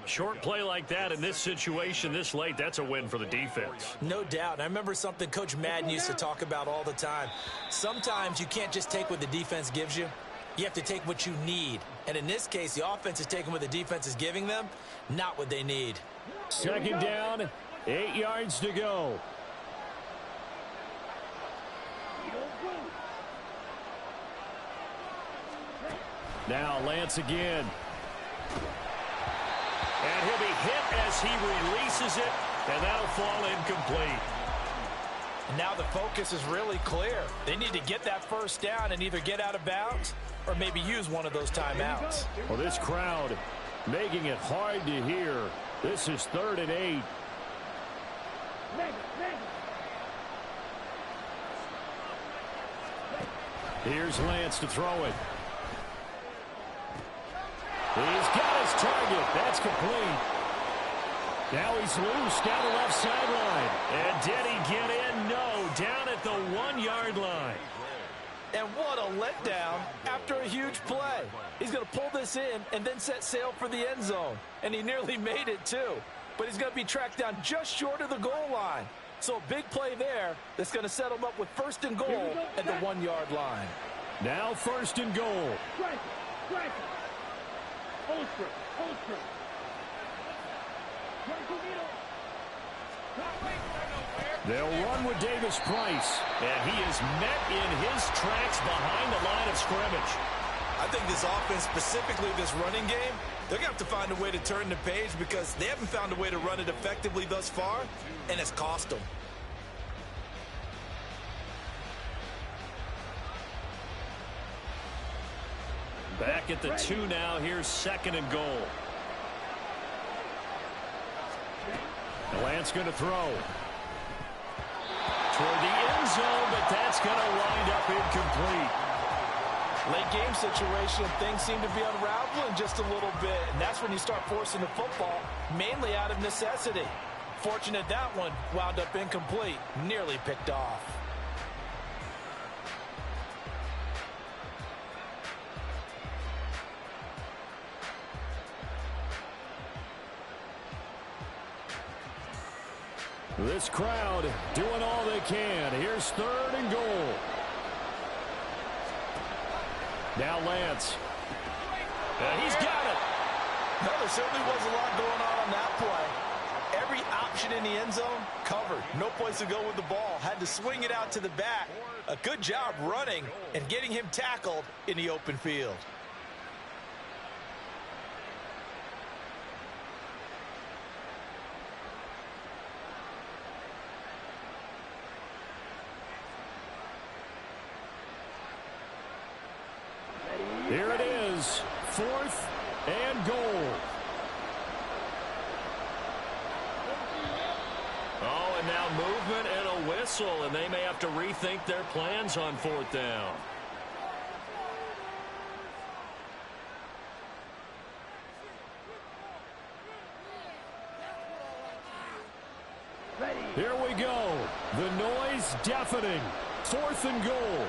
Short play like that in this situation this late, that's a win for the defense. No doubt. And I remember something Coach Madden used to talk about all the time. Sometimes you can't just take what the defense gives you. You have to take what you need. And in this case, the offense is taking what the defense is giving them, not what they need. Second down, 8 yards to go. Now Lance again. And he'll be hit as he releases it, and that'll fall incomplete. And now the focus is really clear. They need to get that first down and either get out of bounds or maybe use one of those timeouts. Well, this crowd making it hard to hear. This is 3rd and 8. Here's Lance to throw it. He's got his target. That's complete. Now he's loose down the left sideline. And did he get in? No. Down at the 1-yard line. And what a letdown after a huge play. He's going to pull this in and then set sail for the end zone. And he nearly made it, too. But he's going to be tracked down just short of the goal line. So a big play there that's going to set him up with 1st and goal at the 1-yard line. Now 1st and goal. Strike it. Holstrom. They'll run with Davis Price. And he is met in his tracks behind the line of scrimmage. I think this offense, specifically this running game, they're going to have to find a way to turn the page because they haven't found a way to run it effectively thus far, and it's cost them. Back at the 2 now. Here's 2nd and goal. And Lance going to throw. Toward the end zone, but that's going to wind up incomplete. Late game situation, things seem to be unraveling just a little bit, and that's when you start forcing the football, mainly out of necessity. Fortunate that one wound up incomplete, nearly picked off. This crowd doing all they can. Here's 3rd and goal. Now Lance. And he's got it. No, there certainly was a lot going on that play. Every option in the end zone covered. No place to go with the ball. Had to swing it out to the back. A good job running and getting him tackled in the open field. Here it is, 4th and goal. Oh, and now movement and a whistle, and they may have to rethink their plans on 4th down. Here we go. The noise deafening. 4th and goal.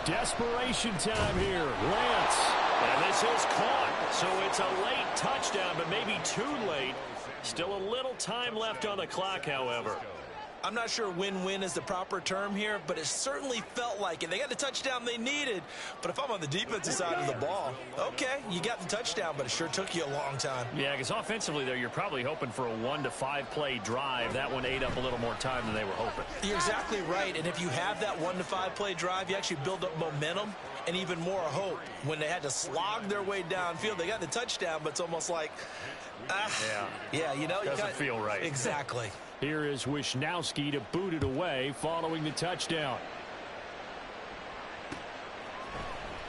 Desperation time here. Lance. And this is caught. So it's a late touchdown, but maybe too late. Still a little time left on the clock, however. I'm not sure win-win is the proper term here, but it certainly felt like it. They got the touchdown they needed, but if I'm on the defensive side of the ball, okay, you got the touchdown, but it sure took you a long time. Yeah, because offensively there, you're probably hoping for a 1 to 5 play drive. That one ate up a little more time than they were hoping. You're exactly right, and if you have that 1 to 5 play drive, you actually build up momentum and even more hope. When they had to slog their way downfield, they got the touchdown, but it's almost like, yeah, you know, doesn't feel right. Exactly. Here is Wisnowski to boot it away following the touchdown.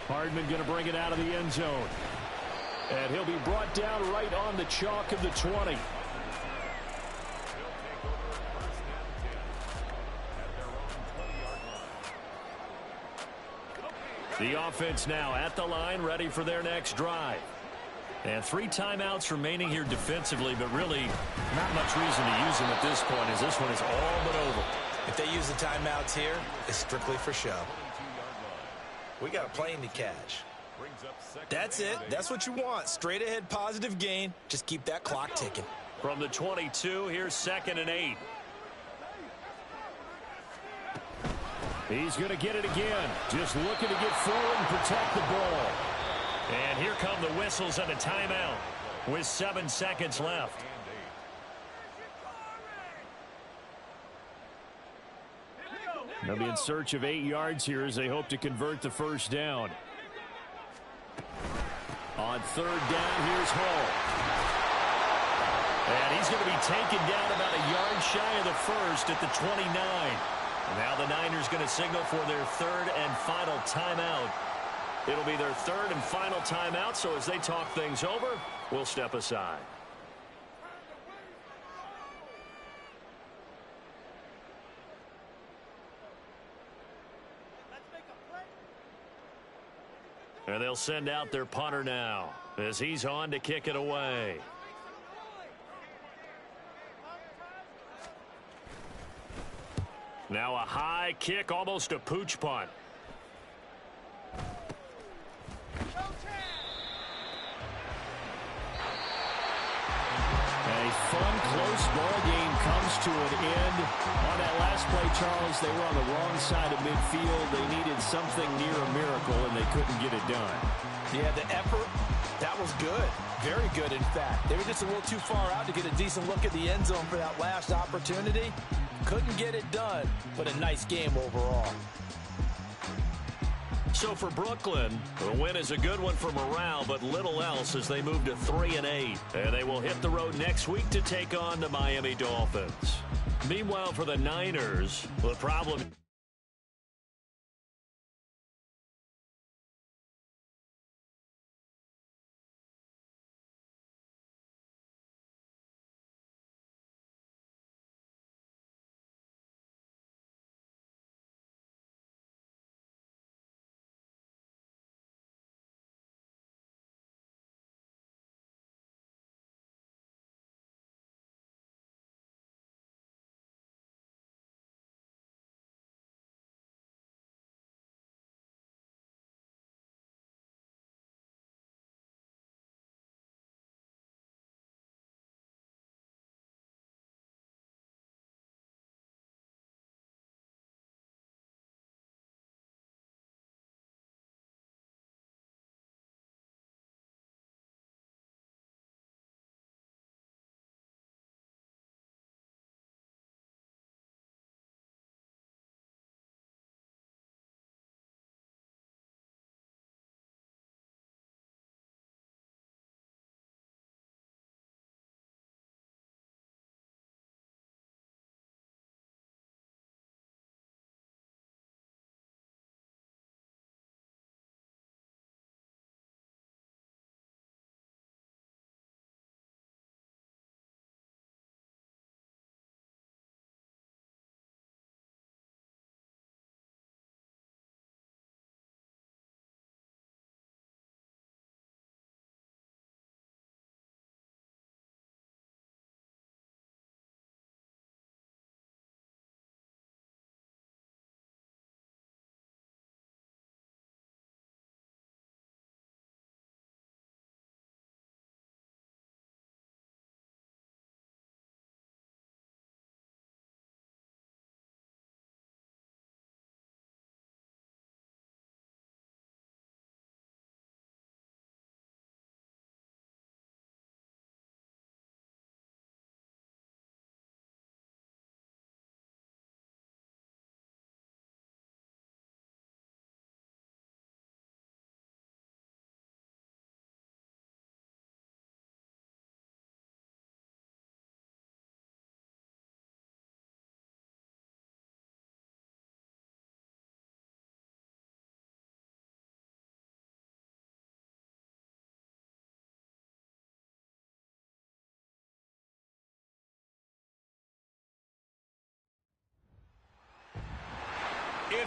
Hardman going to bring it out of the end zone. And he'll be brought down right on the chalk of the 20. The offense now at the line, ready for their next drive. And 3 timeouts remaining here defensively, but really not much reason to use them at this point, as this one is all but over. If they use the timeouts here, it's strictly for show. We got a plane to catch. That's it. That's what you want. Straight ahead positive gain. Just keep that clock ticking. From the 22, here's 2nd and 8. He's going to get it again. Just looking to get forward and protect the ball. And here come the whistles and a timeout with 7 seconds left. They'll be in search of 8 yards here as they hope to convert the first down. On 3rd down, here's Hall. And he's going to be taken down about a yard shy of the first at the 29. Now the Niners going to signal for their 3rd and final timeout. It'll be their 3rd and final timeout, so as they talk things over, we'll step aside. And they'll send out their punter now as he's on to kick it away. Now a high kick, almost a pooch punt. A fun, close ball game comes to an end. On that last play, Charles, they were on the wrong side of midfield. They needed something near a miracle, and they couldn't get it done. Yeah, the effort, that was good. Very good, in fact. They were just a little too far out to get a decent look at the end zone for that last opportunity. Couldn't get it done, but a nice game overall. So for Brooklyn, the win is a good one for morale, but little else as they move to 3 and 8. And they will hit the road next week to take on the Miami Dolphins. Meanwhile, for the Niners, the problem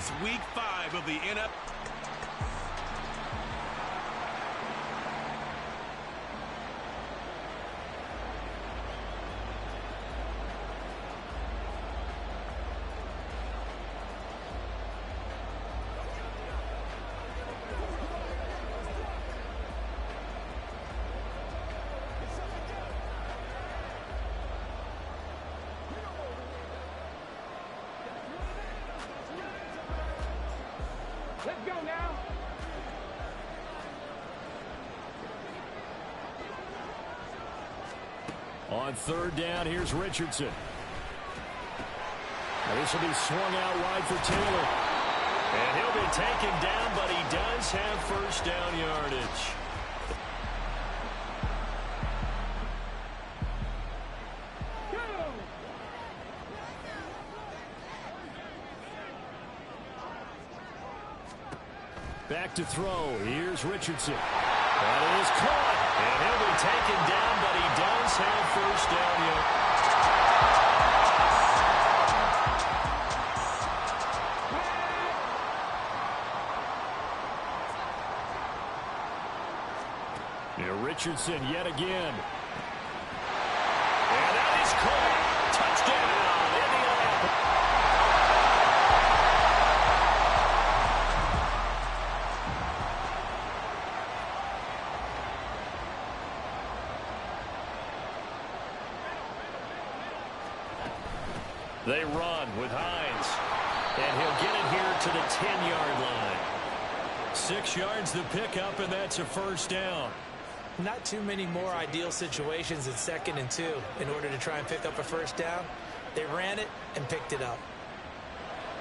It's week 5 of the NFL. Let's go now. On third down, here's Richardson. This will be swung out wide for Taylor. And he'll be taken down, but he does have first down yardage. Back to throw. Here's Richardson. That is caught. And he'll be taken down, but he does have first down yet. Here Richardson yet again. And that is caught. Touchdown, Indianapolis. They run with Hines. And he'll get it here to the 10-yard line. 6 yards the pickup, and that's a first down. Not too many more ideal situations in 2nd and 2 in order to try and pick up a first down. They ran it and picked it up.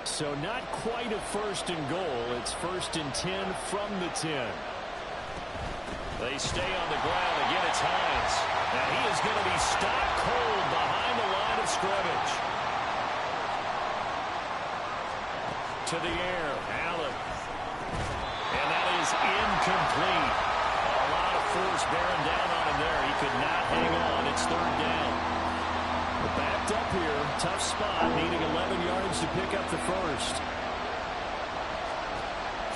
So not quite a 1st and goal. It's 1st and 10 from the 10. They stay on the ground. Again, it's Hines. Now he is going to be stopped cold behind the line of scrimmage. To the air, Allen. And that is incomplete. A lot of force bearing down on him there. He could not hang on. It's 3rd down. We're backed up here. Tough spot, needing 11 yards to pick up the first.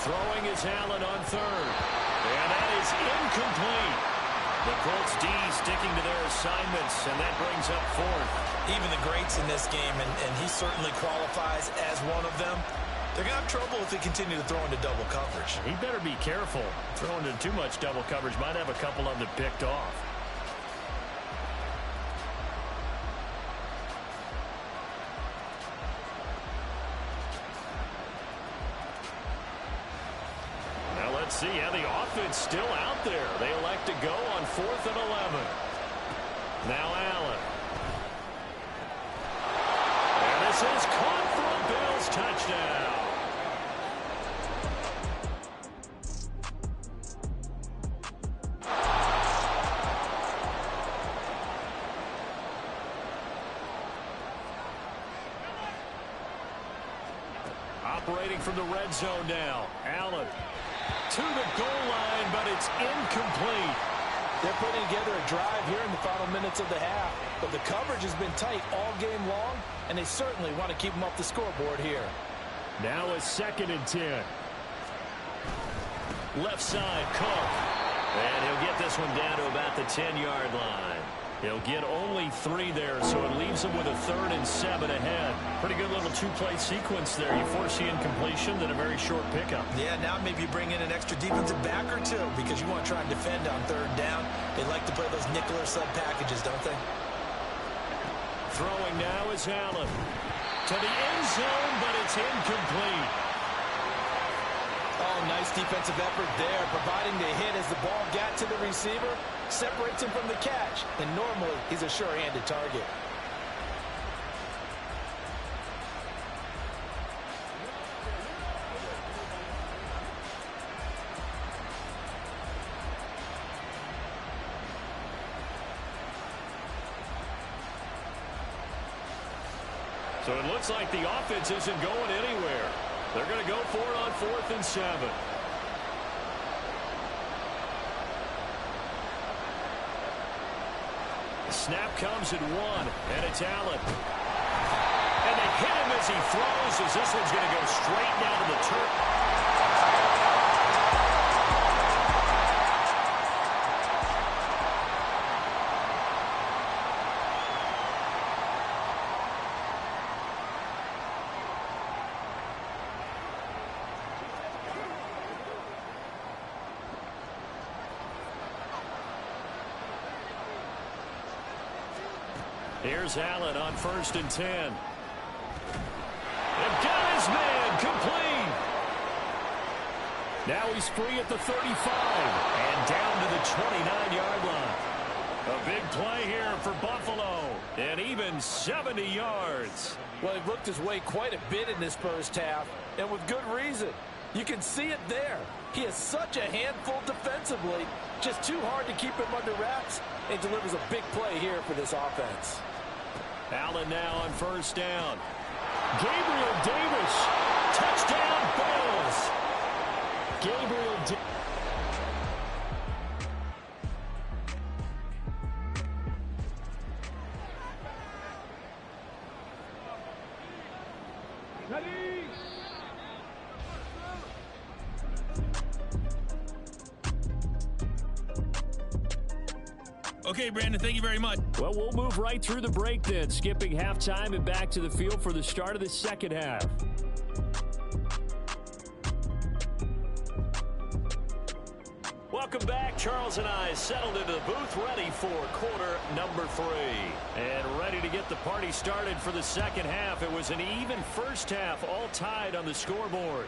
Throwing is Allen on 3rd. And that is incomplete. The Colts D sticking to their assignments, and that brings up 4th. Even the greats in this game, and he certainly qualifies as one of them, they're going to have trouble if they continue to throw into double coverage. He better be careful. Throwing into too much double coverage might have a couple of them picked off. Now let's see how the offense still out there. They elect to go on 4th and 11. Now Allen. And this is caught for a Bills touchdown. Operating from the red zone now. Allen to the goal line, but it's incomplete. They're putting together a drive here in the final minutes of the half, but the coverage has been tight all game long, and they certainly want to keep them off the scoreboard here. Now a 2nd and 10. Left side, Cook. And he'll get this one down to about the 10-yard line. He'll get only 3 there, so it leaves him with a 3rd and 7 ahead. Pretty good little 2-play sequence there. You foresee incompletion, then a very short pickup. Yeah, now maybe you bring in an extra defensive back or 2 because you want to try and defend on 3rd down. They like to play those nickel or sub packages, don't they? Throwing now is Allen. To the end zone, but it's incomplete. Oh, nice defensive effort there, providing the hit as the ball got to the receiver, separates him from the catch, and normally he's a sure-handed target. So it looks like the offense isn't going anywhere. They're going to go for it on 4th and 7. Snap comes at 1, and it's Allen. And they hit him as he throws, as this one's going to go straight down to the turf. Here's Allen on 1st and 10. And got his man complete. Now he's free at the 35 and down to the 29-yard line. A big play here for Buffalo, and even 70 yards. Well, he looked his way quite a bit in this first half, and with good reason. You can see it there. He is such a handful defensively, just too hard to keep him under wraps, and delivers a big play here for this offense. Allen now on 1st down. Gabriel Davis, touchdown Bills. Gabriel Davis. Okay, Brandon, thank you very much. Well, we'll move right through the break then, skipping halftime and back to the field for the start of the second half. Welcome back. Charles and I settled into the booth, ready for quarter number 3. And ready to get the party started for the second half. It was an even first half, all tied on the scoreboard.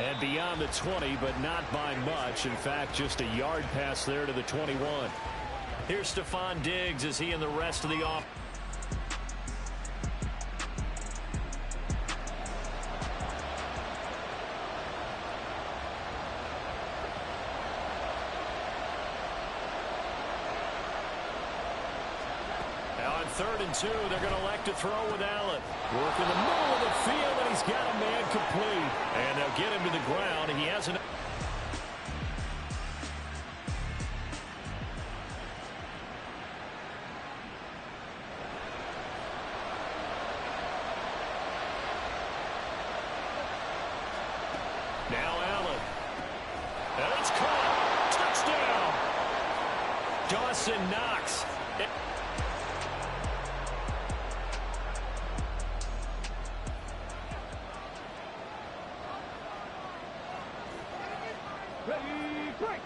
And beyond the 20, but not by much. In fact, just a yard pass there to the 21. Here's Stephon Diggs as he and the rest of the offense. Now on 3rd and 2, they're going to elect to throw with Allen. Work in the middle of the field, and he's got a man complete. And they'll get him to the ground. He hasn't. Now Allen. And it's caught. Touchdown. Dawson Knox. Ready, break.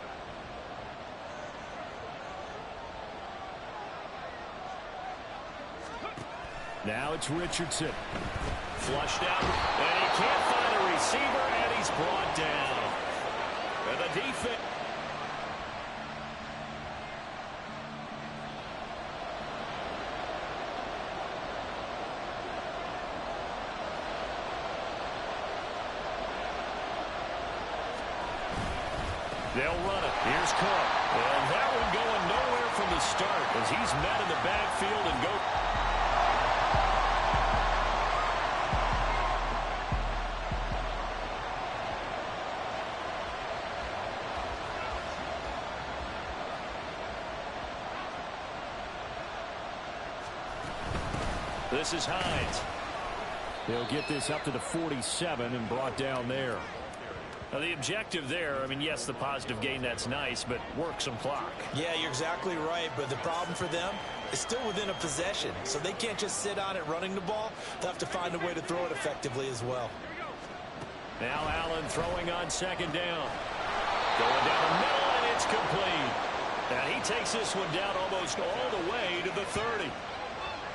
Now it's Richardson. Flushed out, and he can't find a receiver, and he's brought down. And the defense. They'll run it. Here's Cook. And that one going nowhere from the start as he's met in the backfield and go. This is Hines. They'll get this up to the 47 and brought down there. Now the objective there, I mean, yes, the positive gain, that's nice, but work some clock. Yeah, you're exactly right, but the problem for them is still within a possession, so they can't just sit on it running the ball. They'll have to find a way to throw it effectively as well. Now Allen throwing on 2nd down. Going down the middle, and it's complete. And he takes this one down almost all the way to the 30.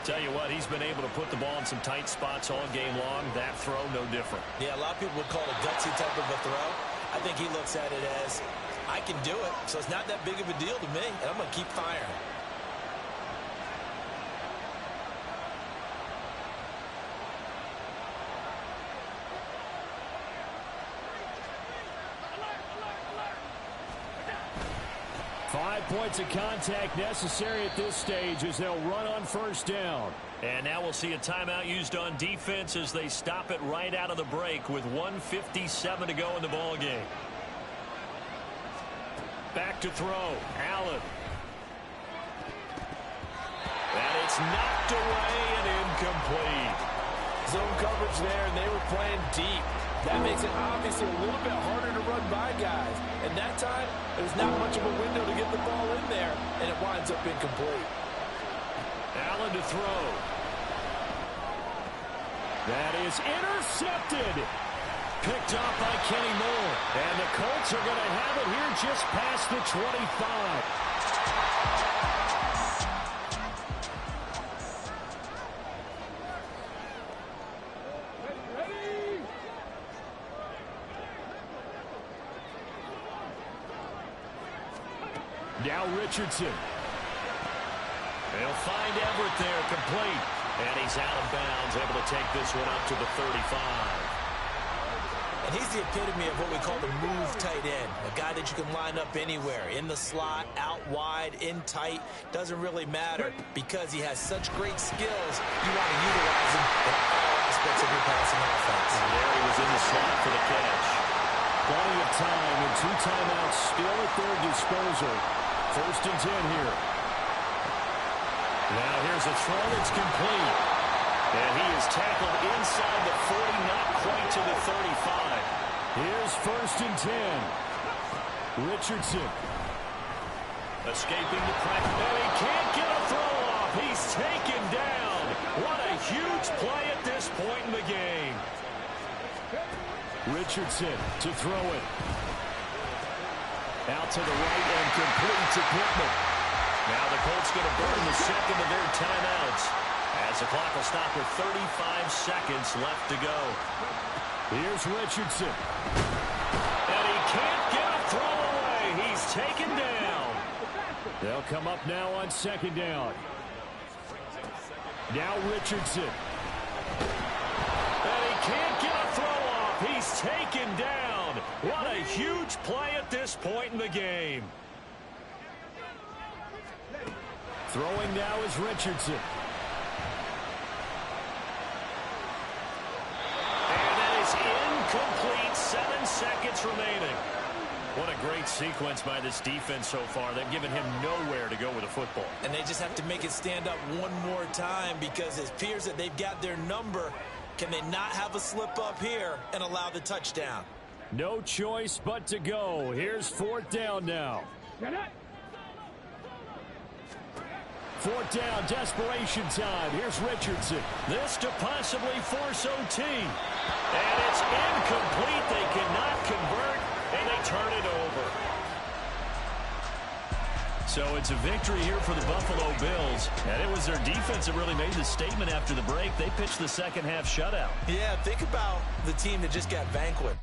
Tell you what, he's been able to put the ball in some tight spots all game long. That throw, no different. Yeah, a lot of people would call it a gutsy type of a throw. I think he looks at it as, I can do it, so it's not that big of a deal to me, and I'm going to keep firing. Points of contact necessary at this stage as they'll run on 1st down. And now we'll see a timeout used on defense as they stop it right out of the break with 1:57 to go in the ball game. Back to throw. Allen. And it's It's knocked away and incomplete. Zone coverage there, and they were playing deep. That makes it obviously a little bit harder to run by guys. And that time, there's not much of a window to get the ball in there, and it winds up incomplete. Allen to throw. That is intercepted. Picked off by Kenny Moore. And the Colts are going to have it here just past the 25. Now Richardson. They'll find Everett there, complete. And he's out of bounds, able to take this one up to the 35. And he's the epitome of what we call the move tight end. A guy that you can line up anywhere. In the slot, out wide, in tight. Doesn't really matter because he has such great skills. You want to utilize him in all aspects of your passing offense. And there he was in the slot for the catch. Plenty of time and 2 timeouts still at their disposal. 1st and 10 here. Now here's a throw that's complete. And he is tackled inside the 40, not quite to the 35. Here's 1st and 10. Richardson. Escaping the pressure. And he can't get a throw off. He's taken down. What a huge play at this point in the game. Richardson to throw it. Out to the right and complete to Pittman. Now the Colts going to burn the second of their timeouts as the clock will stop with 35 seconds left to go. Here's Richardson. And he can't get a throw away. He's taken down. They'll come up now on 2nd down. Now Richardson. And he can't get a throw off. He's taken down. What a huge play at this point in the game. Throwing now is Richardson. And that is incomplete. 7 seconds remaining. What a great sequence by this defense so far. They've given him nowhere to go with the football. And they just have to make it stand up one more time because it appears that they've got their number. Can they not have a slip up here and allow the touchdown? No choice but to go. Here's 4th down now. 4th down, desperation time. Here's Richardson. This to possibly force OT. And it's incomplete. They cannot convert, and they turn it over. So it's a victory here for the Buffalo Bills. And it was their defense that really made the statement after the break. They pitched the second half shutout. Yeah, think about the team that just got vanquished.